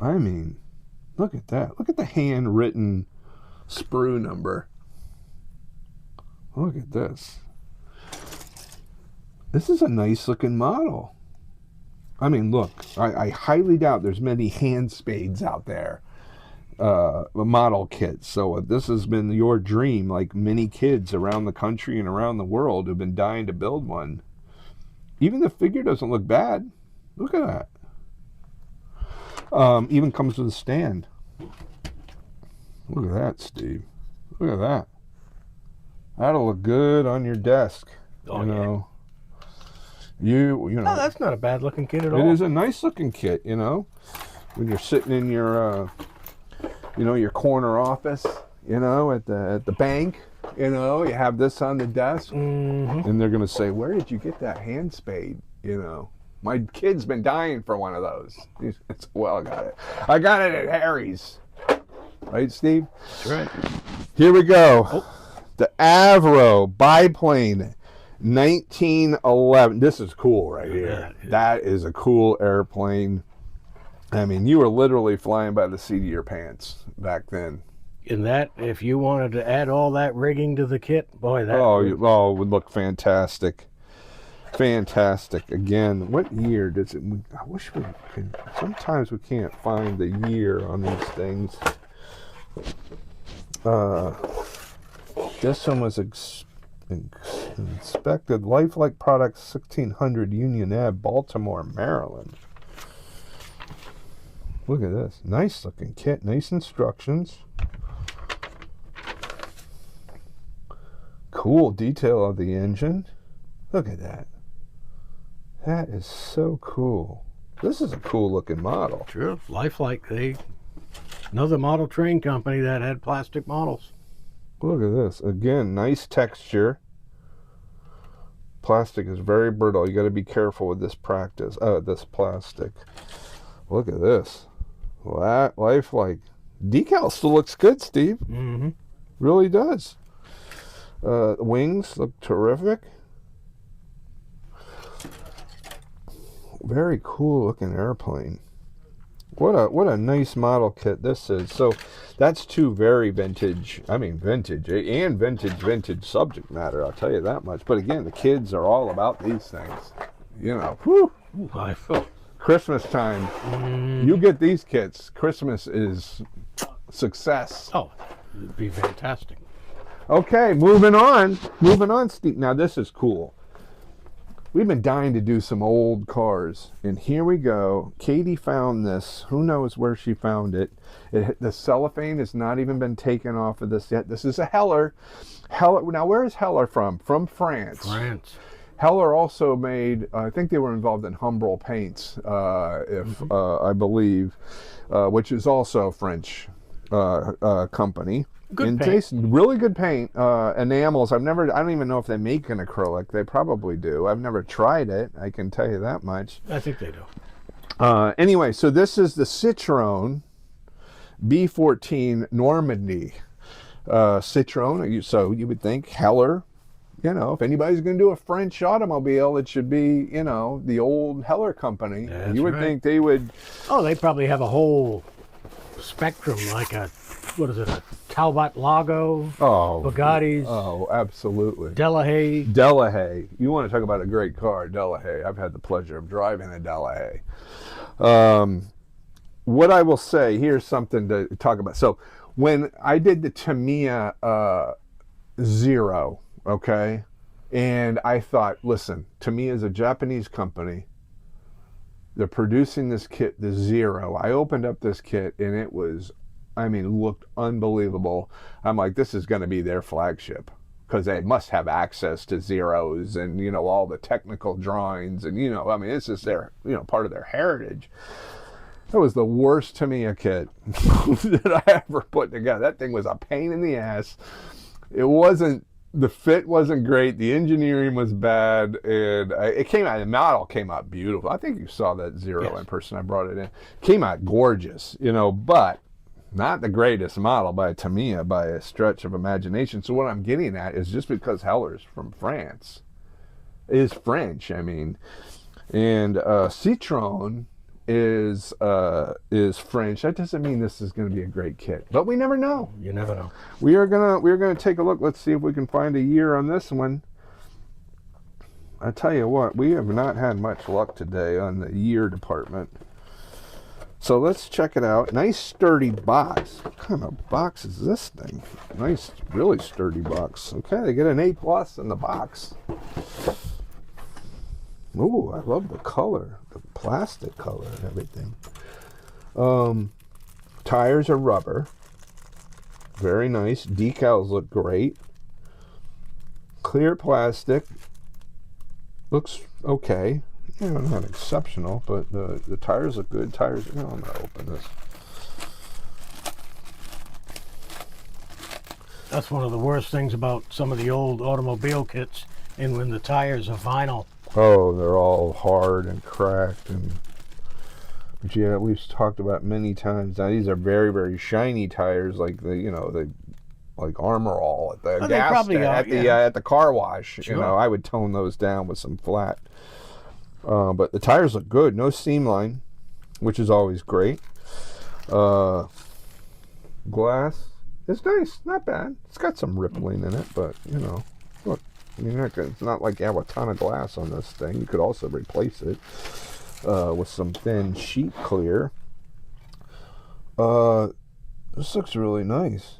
[SPEAKER 1] I mean, look at that. Look at the handwritten sprue number. Look at this. This is a nice looking model. I mean, look, I highly doubt there's many hand spades out there, model kits. So this has been your dream, like many kids around the country and around the world have been dying to build one. Even the figure doesn't look bad. Look at that. Even comes with a stand. Look at that, Steve. Look at that. That'll look good on your desk.
[SPEAKER 2] Oh,
[SPEAKER 1] you know. You know.
[SPEAKER 2] No, that's not a bad looking kit at all.
[SPEAKER 1] It is a nice looking kit, you know. When you're sitting in your, you know, your corner office, you know, at the bank, you know, you have this on the desk, and they're gonna say, "Where did you get that hand spade?" You know, my kid's been dying for one of those. Well, I got it. I got it at Harry's. Right, Steve?
[SPEAKER 2] That's right.
[SPEAKER 1] Here we go. Oh. The Avro biplane. 1911. This is cool right here. That is a cool airplane. I mean, you were literally flying by the seat of your pants back then.
[SPEAKER 2] In that, if you wanted to add all that rigging to the kit, boy, that
[SPEAKER 1] it would look fantastic. Fantastic. Again, what year does it? I wish we could. Sometimes we can't find the year on these things. This one was inspected Lifelike Products 1600 Union Ave, Baltimore, Maryland. Look at this. Nice looking kit. Nice instructions. Cool detail of the engine. Look at that. That is so cool. This is a cool looking model.
[SPEAKER 2] Sure. Lifelike, another model train company that had plastic models.
[SPEAKER 1] Look at this. Again, nice texture. Plastic is very brittle. You got to be careful with this this plastic. Look at this. That Lifelike. Decal still looks good, Steve.
[SPEAKER 2] Mm-hmm.
[SPEAKER 1] Really does. Wings look terrific. Very cool looking airplane. What a nice model kit this is. So that's two very vintage subject matter, I'll tell you that much. But again, the kids are all about these things. You know, whew. Christmas time, you get these kits. Christmas is success.
[SPEAKER 2] Oh, it'd be fantastic.
[SPEAKER 1] Okay, moving on, Steve. Now this is cool. We've been dying to do some old cars, and here we go. Katie found this. Who knows where she found it? The cellophane has not even been taken off of this yet. This is a Heller. Now, where is Heller from? From France. Heller also made, I think they were involved in Humbrol Paints, I believe, which is also a French company.
[SPEAKER 2] Good paint.
[SPEAKER 1] Taste, really good paint. Enamels. I don't even know if they make an acrylic. They probably do. I've never tried it. I can tell you that much.
[SPEAKER 2] I think they do.
[SPEAKER 1] Anyway, so this is the Citroen B14 Normandy. Citroen. So you would think Heller. You know, if anybody's going to do a French automobile, it should be, you know, the old Heller company.
[SPEAKER 2] That's
[SPEAKER 1] you would
[SPEAKER 2] right.
[SPEAKER 1] think they would.
[SPEAKER 2] Oh, they probably have a whole spectrum, like a Talbot Lago, Bugattis.
[SPEAKER 1] Oh, absolutely.
[SPEAKER 2] Delahaye.
[SPEAKER 1] You want to talk about a great car, Delahaye. I've had the pleasure of driving a Delahaye. What I will say, here's something to talk about. So when I did the Tamiya Zero, okay, and I thought, listen, Tamiya is a Japanese company. They're producing this kit, the Zero. I opened up this kit and it was, looked unbelievable. I'm like, this is going to be their flagship because they must have access to Zeros and, you know, all the technical drawings and, you know, this is their, you know, part of their heritage. That was the worst Tamiya kit that I ever put together. That thing was a pain in the ass. It wasn't the fit wasn't great, the engineering was bad, and the model came out beautiful. I think you saw that Zero
[SPEAKER 2] Yes.
[SPEAKER 1] in person. I brought it in. Came out gorgeous, but not the greatest model by Tamiya by a stretch of imagination. So what I'm getting at is just because Heller's from France, is French, I mean, and Citroen is French. That doesn't mean this is going to be a great kit, but we never know.
[SPEAKER 2] You never know.
[SPEAKER 1] We're gonna take a look. Let's see if we can find a year on this one. I tell you what, we have not had much luck today on the year department. So let's check it out. Nice sturdy box. What kind of box is this thing? Nice, really sturdy box. Okay, they get an A+ in the box. Ooh, I love the color, the plastic color and everything. Tires are rubber. Very nice. Decals look great. Clear plastic. Looks okay. Not exceptional, but the tires look good. I'm going to open this.
[SPEAKER 2] That's one of the worst things about some of the old automobile kits, and when the tires are vinyl.
[SPEAKER 1] Oh, they're all hard and cracked, but yeah, we've talked about many times. Now these are very, very shiny tires, like like Armor All at the at the car wash.
[SPEAKER 2] Sure.
[SPEAKER 1] I would tone those down with some flat. But the tires look good. No seam line, which is always great. Glass is nice, not bad. It's got some rippling in it, but look. It's not like you have a ton of glass on this thing. You could also replace it with some thin sheet clear. This looks really nice.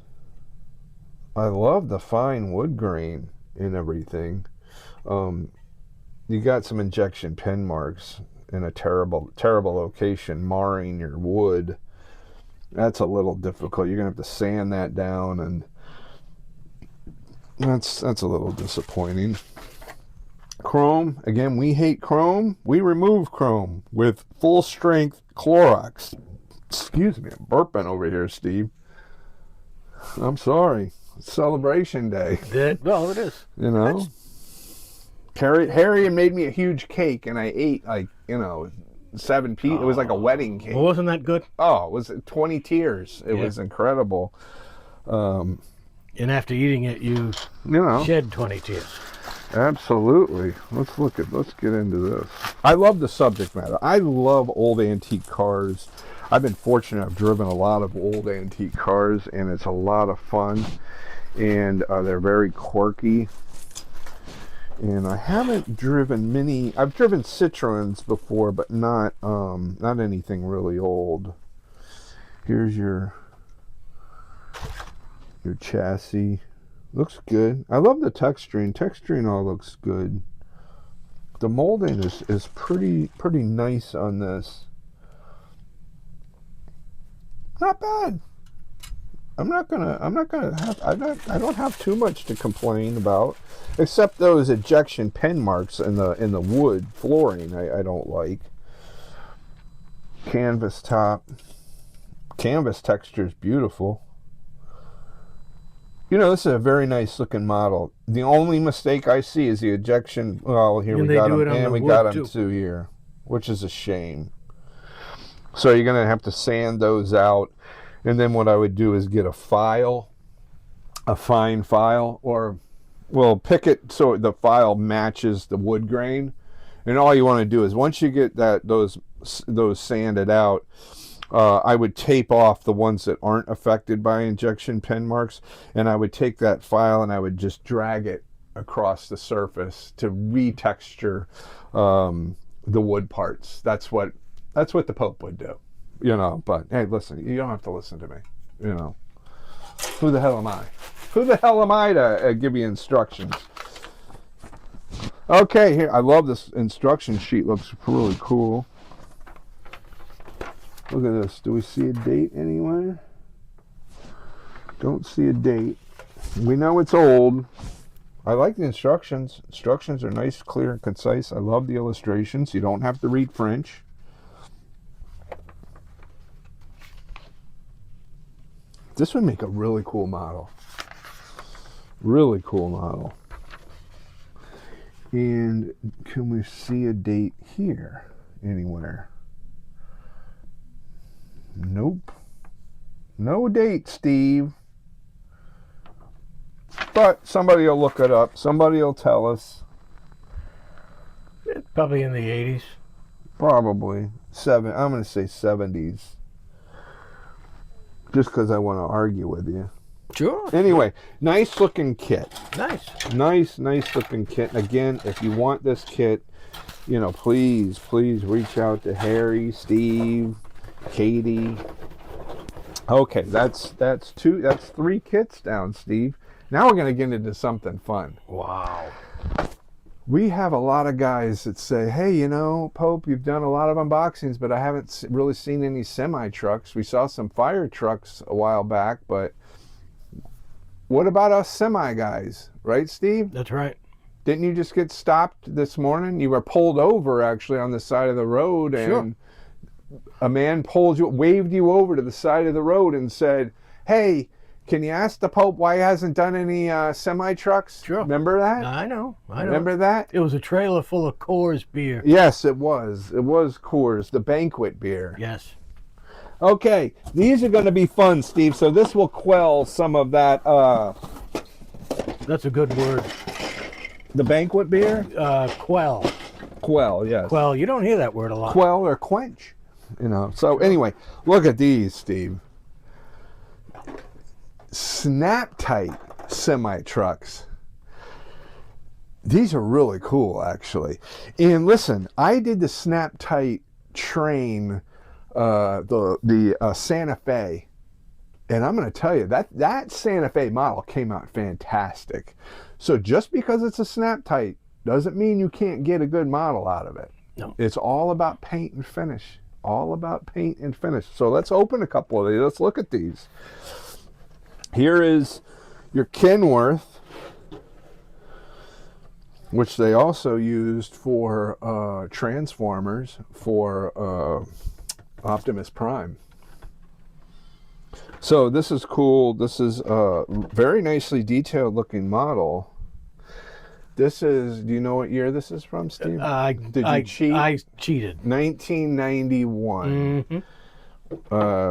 [SPEAKER 1] I love the fine wood grain and everything. You got some injection pen marks in a terrible, terrible location, marring your wood. That's a little difficult. You're gonna have to sand that down, and that's a little disappointing. Chrome, again, we hate chrome. We remove chrome with full strength Clorox. Excuse me, I'm burping over here, Steve. I'm sorry. It's celebration day.
[SPEAKER 2] Well, it is.
[SPEAKER 1] Harry made me a huge cake, and I ate 7 pieces. It was like a wedding cake.
[SPEAKER 2] Well, wasn't that good?
[SPEAKER 1] Oh, it was 20 tiers. It was incredible.
[SPEAKER 2] And after eating it, you shed 20 tears.
[SPEAKER 1] Absolutely. Let's get into this. I love the subject matter. I love old antique cars. I've been fortunate. I've driven a lot of old antique cars, and it's a lot of fun. And they're very quirky. And I haven't driven many. I've driven Citroens before, but not anything really old. Here's your chassis. Looks good. I love the texturing. Texturing all looks good. The molding is pretty nice on this. Not bad. I don't have too much to complain about, except those ejection pen marks in the wood flooring. I don't like. Canvas top. Canvas texture is beautiful. This is a very nice looking model. The only mistake I see is the ejection. Well, here we got them, and we got them too here, which is a shame. So you're gonna have to sand those out, and then what I would do is get a file, a fine file, or pick it so the file matches the wood grain. And all you want to do is once you get those sanded out, I would tape off the ones that aren't affected by injection pen marks, and I would take that file and I would just drag it across the surface to retexture the wood parts. That's what the Pope would do, But hey, listen, you don't have to listen to me. Who the hell am I? Who the hell am I to give you instructions? Okay, here, I love this instruction sheet. Looks really cool. Look at this. Do we see a date anywhere? Don't see a date. We know it's old. I like the instructions. Instructions are nice, clear, and concise. I love the illustrations. You don't have to read French. This would make a really cool model. Really cool model. And can we see a date here anywhere? Nope. No date, Steve. But somebody will look it up. Somebody will tell us.
[SPEAKER 2] Probably in the 80s.
[SPEAKER 1] Probably. I'm going to say 70s. Just because I want to argue with you.
[SPEAKER 2] Sure.
[SPEAKER 1] Anyway, nice looking kit.
[SPEAKER 2] Nice.
[SPEAKER 1] Nice looking kit. Again, if you want this kit, you know, please reach out to Harry, Steve, Katie. Okay, that's 3 kits down, Steve. Now we're going to get into something fun.
[SPEAKER 2] Wow.
[SPEAKER 1] We have a lot of guys that say, hey, you know, Pope, you've done a lot of unboxings, but I haven't really seen any semi-trucks. We saw some fire trucks a while back, but what about us semi guys? Right, Steve?
[SPEAKER 2] That's right.
[SPEAKER 1] Didn't you just get stopped this morning? You were pulled over, actually, on the side of the road, and a man waved you over to the side of the road and said, hey, can you ask the Pope why he hasn't done any semi-trucks?
[SPEAKER 2] Sure.
[SPEAKER 1] Remember that?
[SPEAKER 2] I know.
[SPEAKER 1] Remember that?
[SPEAKER 2] It was a trailer full of Coors beer.
[SPEAKER 1] Yes, it was. It was Coors, the banquet beer.
[SPEAKER 2] Yes.
[SPEAKER 1] Okay, these are going to be fun, Steve, so this will quell some of that.
[SPEAKER 2] That's a good word.
[SPEAKER 1] The banquet beer?
[SPEAKER 2] Quell.
[SPEAKER 1] Quell, yes.
[SPEAKER 2] Quell. You don't hear that word a lot.
[SPEAKER 1] Quell or quench, you know. So anyway, look at these, Steve. Snap tight semi trucks. These are really cool, actually. And listen, I did the snap tight train, the Santa Fe, and I'm going to tell you that Santa Fe model came out fantastic. So just because it's a snap tight doesn't mean you can't get a good model out of it.
[SPEAKER 2] No.
[SPEAKER 1] It's all about paint and finish. All about paint and finish. So let's open a couple of these. Let's look at these. Here is your Kenworth, which they also used for Transformers for Optimus Prime. So this is cool. This is a very nicely detailed looking model. This is, do you know what year this is from, Steve? Did you cheat?
[SPEAKER 2] I cheated.
[SPEAKER 1] 1991.
[SPEAKER 2] Mm-hmm.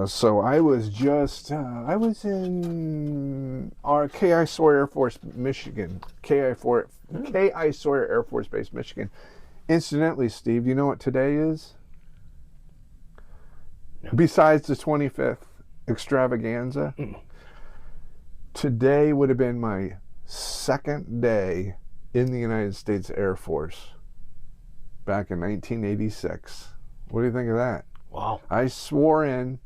[SPEAKER 1] So I was in our K.I. Sawyer Air Force, Michigan. K.I. Sawyer Air Force Base, Michigan. Incidentally, Steve, do you know what today is?
[SPEAKER 2] No.
[SPEAKER 1] Besides the 25th extravaganza, today would have been my 2nd day in the United States Air Force back in 1986. What do you think of that?
[SPEAKER 2] Wow.
[SPEAKER 1] I swore in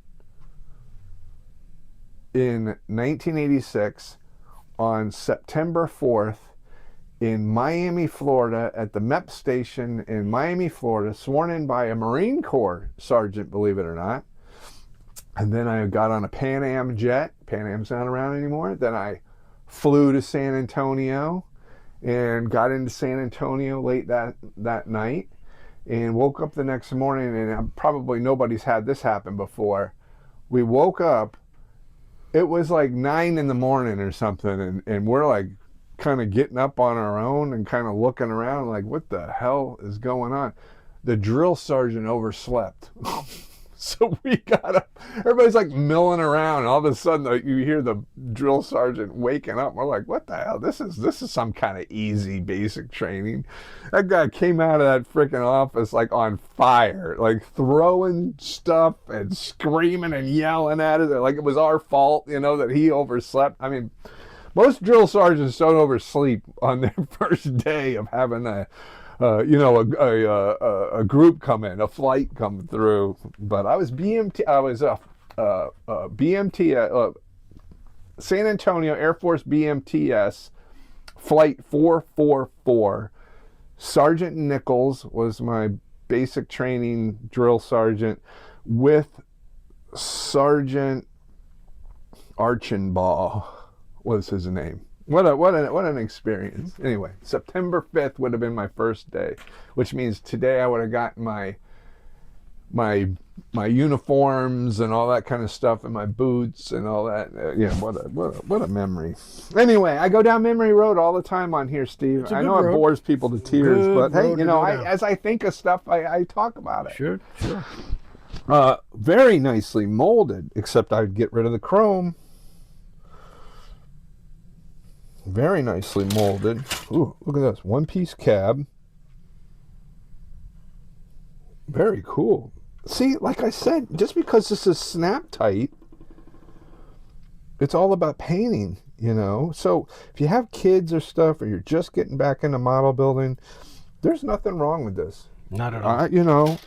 [SPEAKER 1] 1986 on September 4th in Miami, Florida, at the MEP station in Miami, Florida, sworn in by a Marine Corps sergeant, believe it or not. And then I got on a Pan Am jet. Pan Am's not around anymore. Then I flew to San Antonio and got into San Antonio late that night. And woke up the next morning, and probably nobody's had this happen before. We woke up, it was like 9 in the morning or something, and we're like kind of getting up on our own and kind of looking around like, what the hell is going on? The drill sergeant overslept. So we got up, everybody's like milling around, and all of a sudden you hear the drill sergeant waking up. We're like, what the hell? This is some kind of easy basic training. That guy came out of that freaking office like on fire, like throwing stuff and screaming and yelling at us, like it was our fault, you know, that he overslept. I mean, most drill sergeants don't oversleep on their first day of having a group come in, a flight come through. But I was BMT San Antonio Air Force BMTS Flight 444. Sergeant Nichols was my basic training drill sergeant with Sergeant Archambault was his name. What an experience. Anyway, September 5th would have been my first day, which means today I would have gotten my my uniforms and all that kind of stuff, and my boots and all that. Yeah, what a memory. Anyway, I go down memory road all the time on here, Steve. I know it bores people to tears, but hey, you know, as I think of stuff, I talk about it.
[SPEAKER 2] Sure.
[SPEAKER 1] Very nicely molded, except I'd get rid of the chrome. Very nicely molded. Ooh, look at this. One-piece cab. Very cool. See, like I said, just because this is snap tight, it's all about painting, you know. So if you have kids or stuff, or you're just getting back into model building, there's nothing wrong with this.
[SPEAKER 2] Not at all.
[SPEAKER 1] You know,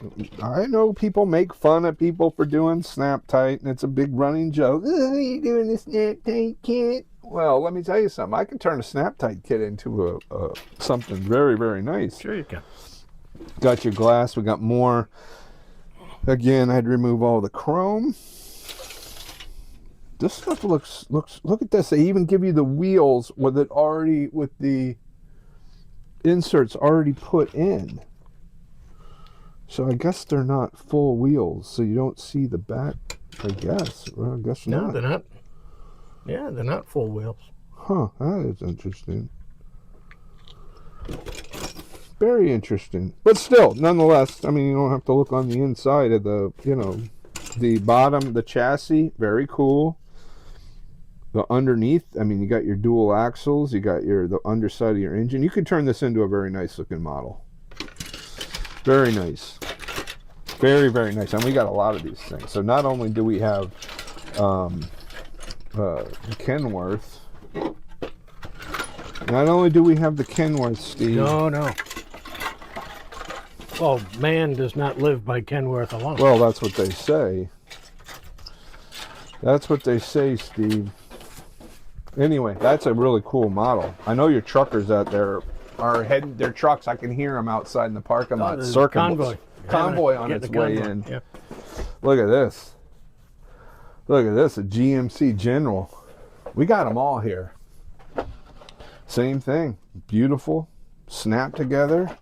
[SPEAKER 1] I know people make fun of people for doing snap tight, and it's a big running joke. Oh, you doing a snap tight kit? Well, let me tell you something. I can turn a snap tight kit into a something very, very nice.
[SPEAKER 2] Sure you can.
[SPEAKER 1] Got your glass. We got more. Again, I'd remove all the chrome. This stuff looks. Look at this. They even give you the wheels with the inserts already put in. So I guess they're not full wheels, so you don't see the back. I guess. Well, I guess not.
[SPEAKER 2] No, they're not. Yeah, they're not full wheels.
[SPEAKER 1] Huh? That is interesting. Very interesting, but still, nonetheless, I mean, you don't have to look on the inside of the, you know, the bottom, the chassis. Very cool. The underneath, I mean, you got your dual axles, you got the underside of your engine. You could turn this into a very nice looking model. Very nice. Very, very nice. And we got a lot of these things. So not only do we have Kenworth, not only do we have the Kenworth, Steve.
[SPEAKER 2] No. Well, man does not live by Kenworth alone.
[SPEAKER 1] Well, that's what they say. That's what they say, Steve. Anyway, that's a really cool model. I know your truckers out there are heading their trucks. I can hear them outside in the parking lot. Convoy on its way in.
[SPEAKER 2] Yeah.
[SPEAKER 1] Look at this. Look at this, a GMC General. We got them all here. Same thing. Beautiful. Snap together.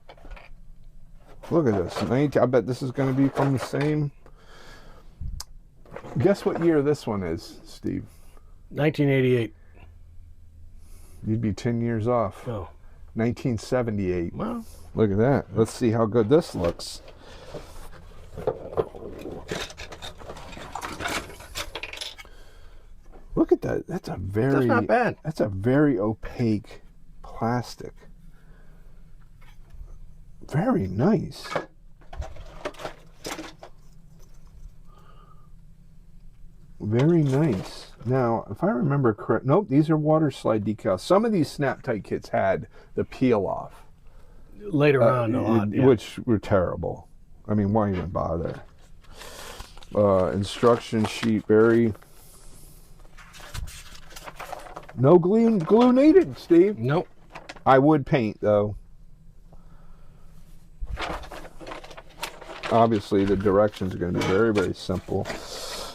[SPEAKER 1] Look at this. I bet this is going to be from the same. Guess what year this one is, Steve?
[SPEAKER 2] 1988.
[SPEAKER 1] You'd be 10 years off.
[SPEAKER 2] Oh.
[SPEAKER 1] 1978.
[SPEAKER 2] Well.
[SPEAKER 1] Look at that. Let's see how good this looks. Look at that. That's
[SPEAKER 2] not bad.
[SPEAKER 1] That's a very opaque plastic. Very nice. Very nice. Now, if I remember correct, nope, these are water slide decals. Some of these snap tight kits had the peel off.
[SPEAKER 2] Later on, a lot, yeah.
[SPEAKER 1] Which were terrible. I mean, why even bother? Instruction sheet, very. No glue needed, Steve.
[SPEAKER 2] Nope.
[SPEAKER 1] I would paint though. Obviously, the directions are going to be very, very simple.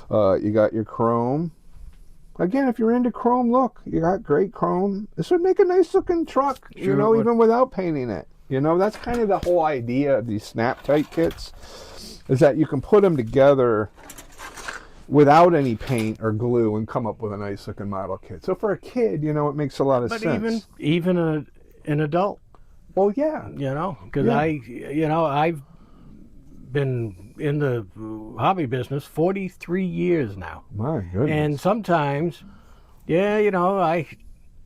[SPEAKER 1] You got your chrome. Again, if you're into chrome look, you got great chrome. This would make a nice looking truck,
[SPEAKER 2] Sure
[SPEAKER 1] you know, even without painting it. You know, that's kind of the whole idea of these snap tight kits, is that you can put them together without any paint or glue and come up with a nice looking model kit. So for a kid, you know, it makes a lot of sense.
[SPEAKER 2] But even an adult.
[SPEAKER 1] Well, yeah.
[SPEAKER 2] You know, because
[SPEAKER 1] Yeah.
[SPEAKER 2] I've been in the hobby business 43 years now.
[SPEAKER 1] My goodness.
[SPEAKER 2] And sometimes, I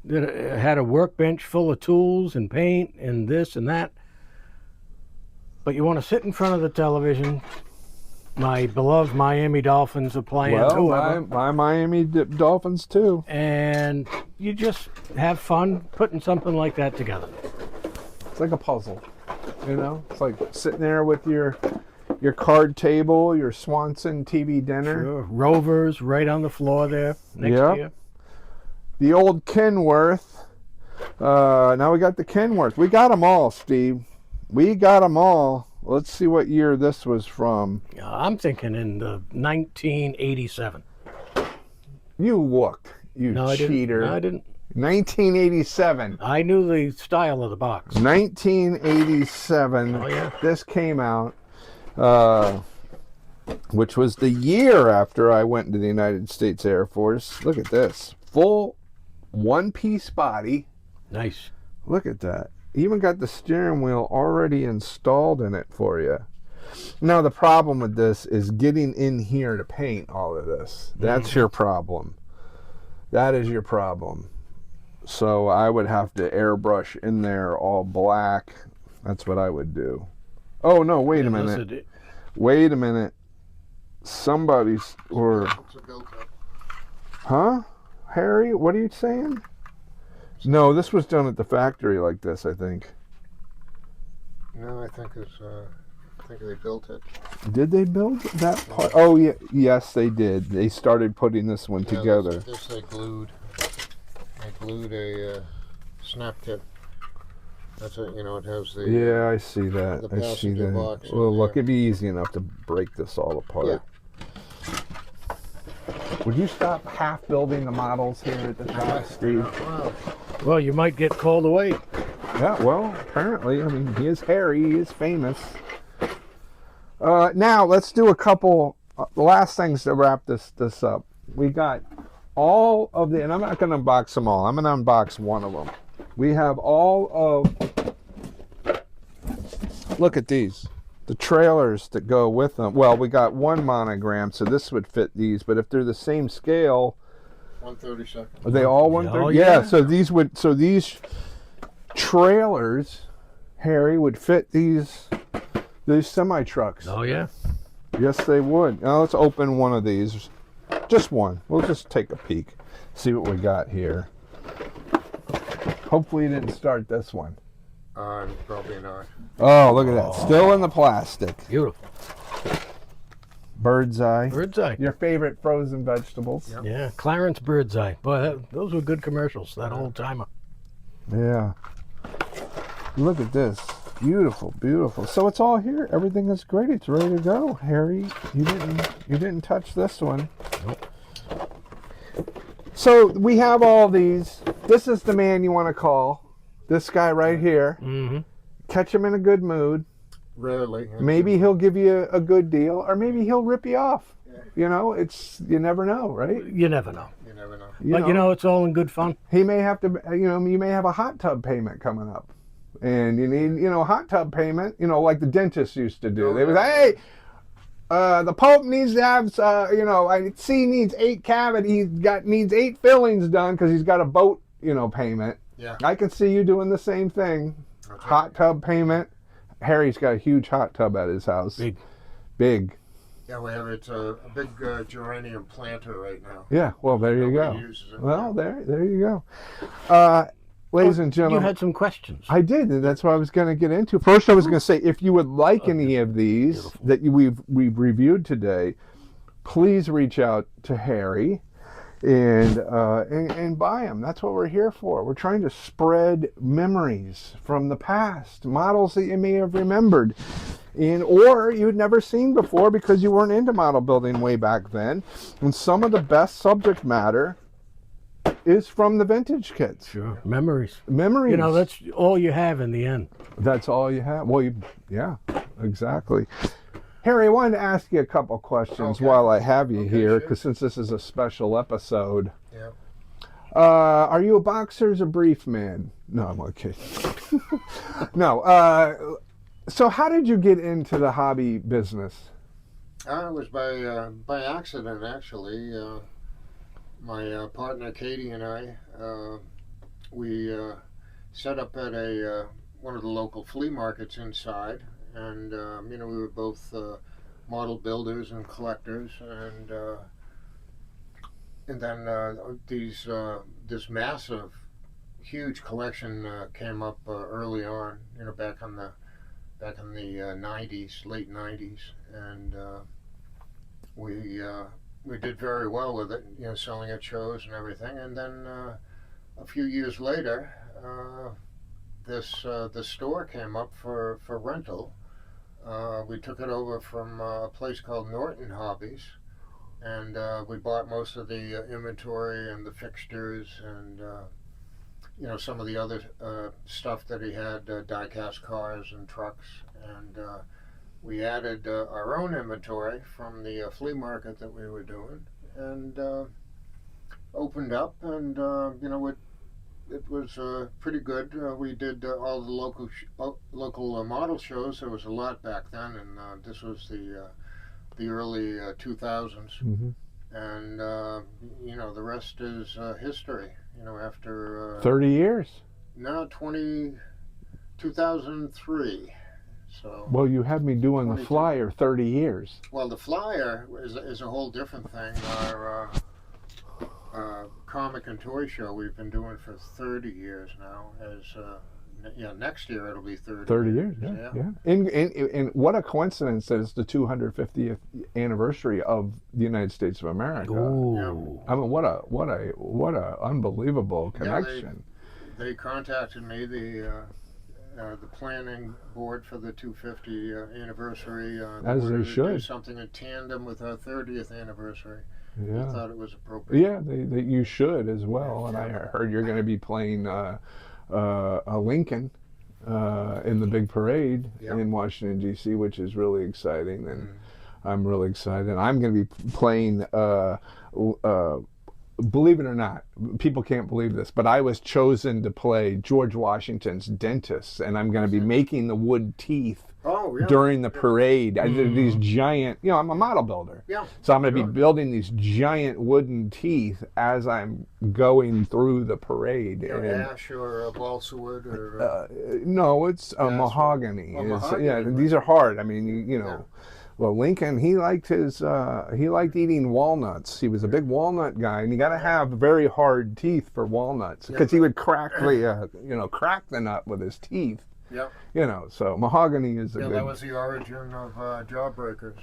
[SPEAKER 2] had a workbench full of tools and paint and this and that. But you want to sit in front of the television. My beloved Miami Dolphins are playing.
[SPEAKER 1] Well, my Miami Dolphins too.
[SPEAKER 2] And you just have fun putting something like that together.
[SPEAKER 1] It's like a puzzle, you know? It's like sitting there with your card table, your Swanson TV dinner.
[SPEAKER 2] Sure. Rovers right on the floor there next to you.
[SPEAKER 1] The old Kenworth. Now we got the Kenworth. We got them all, Steve. We got them all. Let's see what year this was from.
[SPEAKER 2] I'm thinking in the 1987.
[SPEAKER 1] You looked, you cheater.
[SPEAKER 2] No, I didn't.
[SPEAKER 1] 1987.
[SPEAKER 2] I knew the style of the box.
[SPEAKER 1] 1987.
[SPEAKER 2] Oh, yeah.
[SPEAKER 1] This came out. which was the year after I went into the United States Air Force. Look at this. Full one-piece body.
[SPEAKER 2] Nice.
[SPEAKER 1] Look at that. Even got the steering wheel already installed in it for you. Now, the problem with this is getting in here to paint all of this. That's your problem. That is your problem. So I would have to airbrush in there all black. That's what I would do. Oh, no, wait a minute. Wait a minute. Somebody's, or,
[SPEAKER 3] It's a built-up.
[SPEAKER 1] huh? Harry, what are you saying? No, this was done at the factory like this, I think.
[SPEAKER 3] No, I think they built it.
[SPEAKER 1] Did they build that part? Oh, yeah, yes, they did. They started putting this one together.
[SPEAKER 3] This they glued. They glued a snap tip. That's it. You know, it has the.
[SPEAKER 1] Yeah, I see that.
[SPEAKER 3] The
[SPEAKER 1] I see
[SPEAKER 3] passenger
[SPEAKER 1] that.
[SPEAKER 3] box in
[SPEAKER 1] Well, look,
[SPEAKER 3] there.
[SPEAKER 1] it'd be easy enough to break this all apart. Would you stop half building the models here at the top, Steve?
[SPEAKER 3] Wow.
[SPEAKER 2] Well, you might get called away.
[SPEAKER 1] Yeah, well, apparently. I mean, he is Harry. He is famous. Now, let's do a couple last things to wrap this up. We got all of the, and I'm not going to unbox them all. I'm going to unbox one of them. We have all of, look at these. The trailers that go with them. Well, we got one monogram, so this would fit these. But if they're the same scale,
[SPEAKER 3] 132nd.
[SPEAKER 1] are they all 130?
[SPEAKER 2] Oh,
[SPEAKER 1] yeah.
[SPEAKER 2] yeah.
[SPEAKER 1] So these trailers, Harry, would fit these semi trucks.
[SPEAKER 2] Oh, yeah.
[SPEAKER 1] Yes, they would. Now let's open one of these. Just one. We'll just take a peek. See what we got here. Hopefully you didn't start this one.
[SPEAKER 3] Probably not.
[SPEAKER 1] Oh, look at that. Still in the plastic.
[SPEAKER 2] Beautiful.
[SPEAKER 1] Bird's eye.
[SPEAKER 2] Bird's eye.
[SPEAKER 1] Your favorite frozen vegetables.
[SPEAKER 3] Yep.
[SPEAKER 2] Yeah, Clarence Bird's Eye. Boy, those were good commercials, that old timer.
[SPEAKER 1] Yeah. Look at this. Beautiful, beautiful. So it's all here. Everything is great. It's ready to go. Harry, you didn't touch this one.
[SPEAKER 2] Nope.
[SPEAKER 1] So we have all these. This is the man you want to call. This guy right here.
[SPEAKER 2] Mm-hmm.
[SPEAKER 1] Catch him in a good mood.
[SPEAKER 3] Rarely.
[SPEAKER 1] Maybe he'll give you a good deal, or maybe he'll rip you off. You know, you never know, right?
[SPEAKER 2] You never know.
[SPEAKER 3] You never know.
[SPEAKER 2] But you know, it's all in good fun.
[SPEAKER 1] He may have to, you may have a hot tub payment coming up. And you need, hot tub payment, like the dentist used to do. They would say, hey, the Pope needs to have, I see needs 8 cavities, needs 8 fillings done because he's got a boat, payment.
[SPEAKER 3] Yeah.
[SPEAKER 1] I can see you doing the same thing.
[SPEAKER 3] Okay.
[SPEAKER 1] Hot tub payment. Harry's got a huge hot tub at his house. Big.
[SPEAKER 3] Yeah, we have a big geranium planter right now.
[SPEAKER 1] Yeah, well, there you go.
[SPEAKER 3] Nobody uses it.
[SPEAKER 1] Well, there you go. Ladies and gentlemen.
[SPEAKER 2] You had some questions.
[SPEAKER 1] I did, and that's what I was going to get into. First, I was going to say, if you would like any of these that we've reviewed today, please reach out to Harry and buy them. That's what we're here for. We're trying to spread memories from the past, models that you may have remembered, or you'd never seen before because you weren't into model building way back then. And some of the best subject matter is from the vintage kits.
[SPEAKER 2] Sure. Memories.
[SPEAKER 1] Memories.
[SPEAKER 2] That's all you have in the end.
[SPEAKER 1] That's all you have. Well, yeah, exactly. Harry, I wanted to ask you a couple questions while I have you here, because since this is a special episode.
[SPEAKER 3] Yeah.
[SPEAKER 1] Are you a boxer's a brief man? No, I'm okay. No. So how did you get into the hobby business?
[SPEAKER 3] It was by accident, actually. My partner Katie and I, we set up at one of the local flea markets inside, and we were both model builders and collectors, and then this massive, huge collection came up early on, back in the 90s, late 90s, and we did very well with it, selling at shows and everything. And then a few years later, the store came up for rental. We took it over from a place called Norton Hobbies, and we bought most of the inventory and the fixtures and some of the other stuff that he had, die-cast cars and trucks, and we added our own inventory from the flea market that we were doing, and opened up, and it was pretty good. We did all the local model shows. There was a lot back then, and this was the early 2000s.
[SPEAKER 1] Mm-hmm.
[SPEAKER 3] And the rest is history. After
[SPEAKER 1] 30 years.
[SPEAKER 3] No, 2003. So.
[SPEAKER 1] Well, you had me doing the
[SPEAKER 3] 22.
[SPEAKER 1] flyer 30 years.
[SPEAKER 3] Well, the flyer is a whole different thing. Our comic and toy show we've been doing for 30 years now. Next year it'll be 30.
[SPEAKER 1] 30 years, yeah. And what a coincidence that it's the 250th anniversary of the United States of America.
[SPEAKER 2] Ooh.
[SPEAKER 1] I mean, what a unbelievable connection.
[SPEAKER 3] Yeah, they contacted me, the planning board for the 250 anniversary.
[SPEAKER 1] As they should.
[SPEAKER 3] Do something in tandem with our 30th anniversary.
[SPEAKER 1] Yeah.
[SPEAKER 3] I thought it was appropriate.
[SPEAKER 1] Yeah, you should as well. And I heard you're going to be playing a Lincoln in the big parade in Washington, D.C., which is really exciting. And I'm really excited. I'm going to be playing, believe it or not, people can't believe this, but I was chosen to play George Washington's dentist, and I'm going to be making the wood teeth during the parade. I did these giant, I'm a model builder.
[SPEAKER 3] Yeah.
[SPEAKER 1] So I'm going to be building these giant wooden teeth as I'm going through the parade.
[SPEAKER 3] Ash or balsa wood or...
[SPEAKER 1] no, it's mahogany.
[SPEAKER 3] Mahogany.
[SPEAKER 1] These are hard. I mean, Well, Lincoln, he liked eating walnuts. He was a big walnut guy, and you got to have very hard teeth for walnuts because he would crack the nut with his teeth.
[SPEAKER 3] Yep.
[SPEAKER 1] So mahogany is a good...
[SPEAKER 3] that was the origin of Jawbreakers.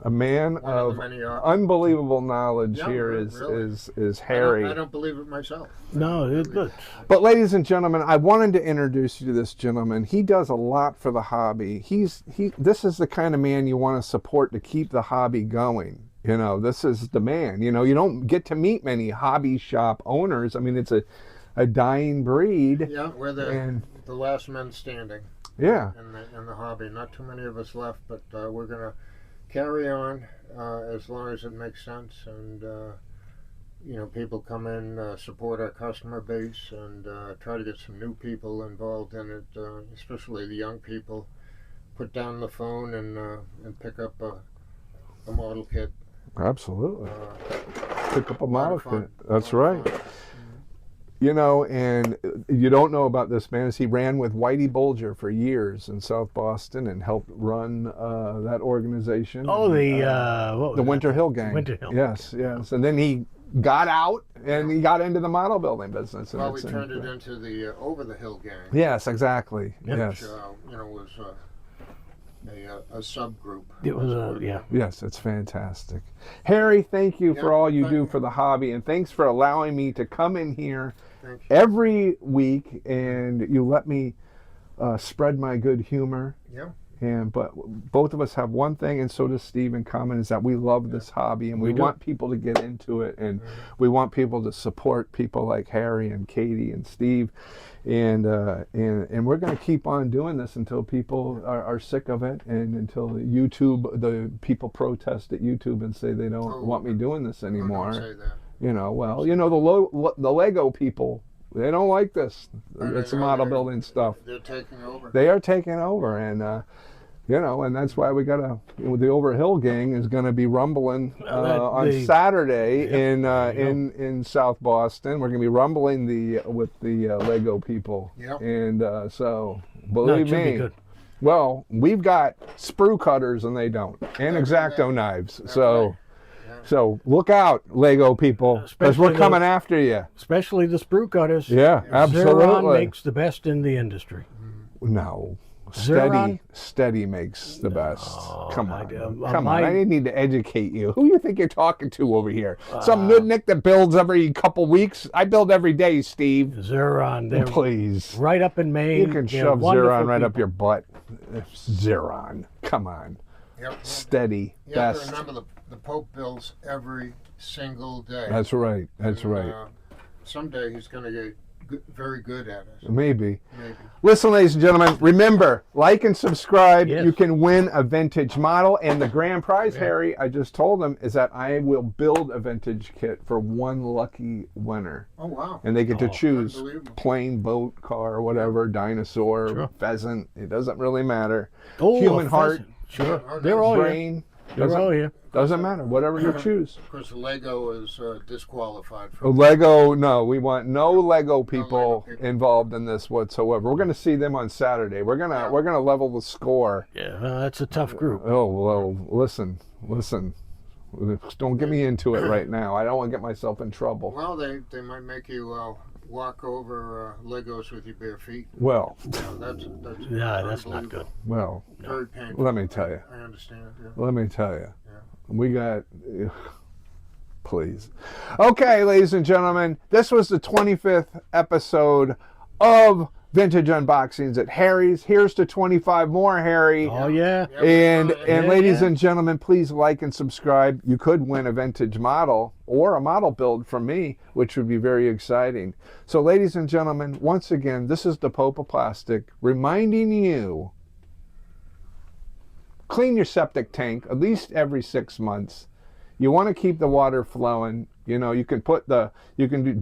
[SPEAKER 1] A man of unbelievable knowledge here is Harry.
[SPEAKER 3] I don't believe it myself.
[SPEAKER 2] No, it's good.
[SPEAKER 1] But ladies and gentlemen, I wanted to introduce you to this gentleman. He does a lot for the hobby. This is the kind of man you want to support to keep the hobby going. This is the man. You don't get to meet many hobby shop owners. I mean, it's a dying breed.
[SPEAKER 3] Yeah, we're the last men standing.
[SPEAKER 1] Yeah.
[SPEAKER 3] In the hobby. Not too many of us left, but we're going to carry on as long as it makes sense, and people come in, support our customer base, and try to get some new people involved in it, especially the young people. Put down the phone and pick up a model kit.
[SPEAKER 1] Absolutely. Pick up a model kit. That's right. And you don't know about this man, is he ran with Whitey Bulger for years in South Boston and helped run that organization.
[SPEAKER 2] Oh, the
[SPEAKER 1] Winter Hill Gang.
[SPEAKER 2] Winter Hill.
[SPEAKER 1] Yes. And then he got out and he got into the model building business.
[SPEAKER 3] Well, we turned it into the Over the Hill Gang.
[SPEAKER 1] Yes, exactly.
[SPEAKER 2] Yep.
[SPEAKER 1] Yes.
[SPEAKER 3] Which, was a subgroup.
[SPEAKER 2] It was
[SPEAKER 1] Yes, it's fantastic. Harry, thank you for all you do for the hobby, and thanks for allowing me to come in here every week, and you let me spread my good humor.
[SPEAKER 3] Yeah.
[SPEAKER 1] But both of us have one thing, and so does Steve in common, is that we love this hobby, and we want people to get into it, and we want people to support people like Harry and Katie and Steve, and we're going to keep on doing this until people are sick of it, and until the people protest at YouTube and say they don't want me doing this anymore.
[SPEAKER 3] Don't say that.
[SPEAKER 1] The Lego people, they don't like this. It's model building stuff.
[SPEAKER 3] They're taking over.
[SPEAKER 1] They are taking over, and and that's why we got the Overhill Gang is going to be rumbling on Saturday in South Boston. We're going to be rumbling with the Lego people, and so believe me.
[SPEAKER 2] Be good.
[SPEAKER 1] Well, we've got sprue cutters and they don't, and X-Acto knives. So look out, Lego people, because we're coming after you.
[SPEAKER 2] Especially the sprue cutters.
[SPEAKER 1] Yeah, absolutely.
[SPEAKER 2] Xeron makes the best in the industry.
[SPEAKER 1] No.
[SPEAKER 2] Xeron?
[SPEAKER 1] Steady makes the best. Come on. Come
[SPEAKER 2] my-
[SPEAKER 1] on. I didn't need to educate you. Who do you think you're talking to over here? Some nudnik that builds every couple weeks? I build every day, Steve.
[SPEAKER 2] Xeron. They're
[SPEAKER 1] Please.
[SPEAKER 2] right up in Maine.
[SPEAKER 1] You can
[SPEAKER 2] They're
[SPEAKER 1] shove
[SPEAKER 2] wonderful
[SPEAKER 1] Xeron right up
[SPEAKER 2] people.
[SPEAKER 1] your butt. Xeron. Come on.
[SPEAKER 3] Yep.
[SPEAKER 1] Steady.
[SPEAKER 3] You have to
[SPEAKER 1] Best.
[SPEAKER 3] remember the Pope builds every single day.
[SPEAKER 1] That's right. That's
[SPEAKER 3] And,
[SPEAKER 1] right.
[SPEAKER 3] Someday he's going to very good at it.
[SPEAKER 1] Maybe.
[SPEAKER 3] Maybe.
[SPEAKER 1] Listen, ladies and gentlemen, remember, like and subscribe.
[SPEAKER 2] Yes.
[SPEAKER 1] You can win a vintage model. And the grand prize, Harry, I just told him, is that I will build a vintage kit for one lucky winner.
[SPEAKER 3] Oh, wow.
[SPEAKER 1] And they get to choose
[SPEAKER 3] Unbelievable.
[SPEAKER 1] plane, boat, car, whatever, dinosaur,
[SPEAKER 2] Sure.
[SPEAKER 1] pheasant. It doesn't really matter.
[SPEAKER 2] Oh,
[SPEAKER 1] Human
[SPEAKER 2] a
[SPEAKER 1] heart,
[SPEAKER 2] pheasant. Sure.
[SPEAKER 3] Oh,
[SPEAKER 2] They're all here.
[SPEAKER 1] brain.
[SPEAKER 2] They're all here.
[SPEAKER 1] Doesn't matter. Whatever you choose.
[SPEAKER 3] Of course, Lego is disqualified
[SPEAKER 1] A
[SPEAKER 3] from
[SPEAKER 1] Lego, no, we want no Lego people
[SPEAKER 3] people.
[SPEAKER 1] involved in this whatsoever. We're going to see them on Saturday. We're gonna level the score.
[SPEAKER 2] Yeah, that's a tough group.
[SPEAKER 1] Oh well, listen. Don't get me into it right now. I don't want to get myself in trouble.
[SPEAKER 3] Well, they might make you walk over Legos with your bare feet.
[SPEAKER 1] Well,
[SPEAKER 3] That's
[SPEAKER 2] Yeah, that's not good.
[SPEAKER 1] well.
[SPEAKER 3] Very painful.
[SPEAKER 1] Let me tell you.
[SPEAKER 3] I understand. Yeah.
[SPEAKER 1] Let me tell you. We got. Please. Okay, ladies and gentlemen, this was the 25th episode of Vintage Unboxings at Harry's. Here's to 25 more, Harry.
[SPEAKER 2] Oh, yeah.
[SPEAKER 3] Yeah,
[SPEAKER 1] And
[SPEAKER 3] yeah,
[SPEAKER 1] ladies
[SPEAKER 2] yeah.
[SPEAKER 1] and gentlemen, please like and subscribe. You could win a vintage model or a model build from me, which would be very exciting. So, ladies and gentlemen, once again, this is the Pope of Plastic reminding you, clean your septic tank at least every 6 months. You want to keep the water flowing. You know, you can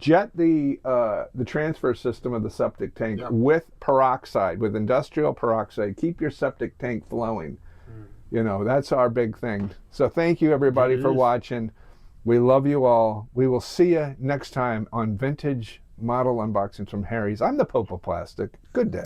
[SPEAKER 1] jet the transfer system of the septic tank with peroxide, with industrial peroxide. Keep your septic tank flowing. You know, that's our big thing. So thank you everybody for watching. We love you all. We will see you next time on Vintage Model Unboxings from Harry's. I'm the Pope of Plastic. Good day.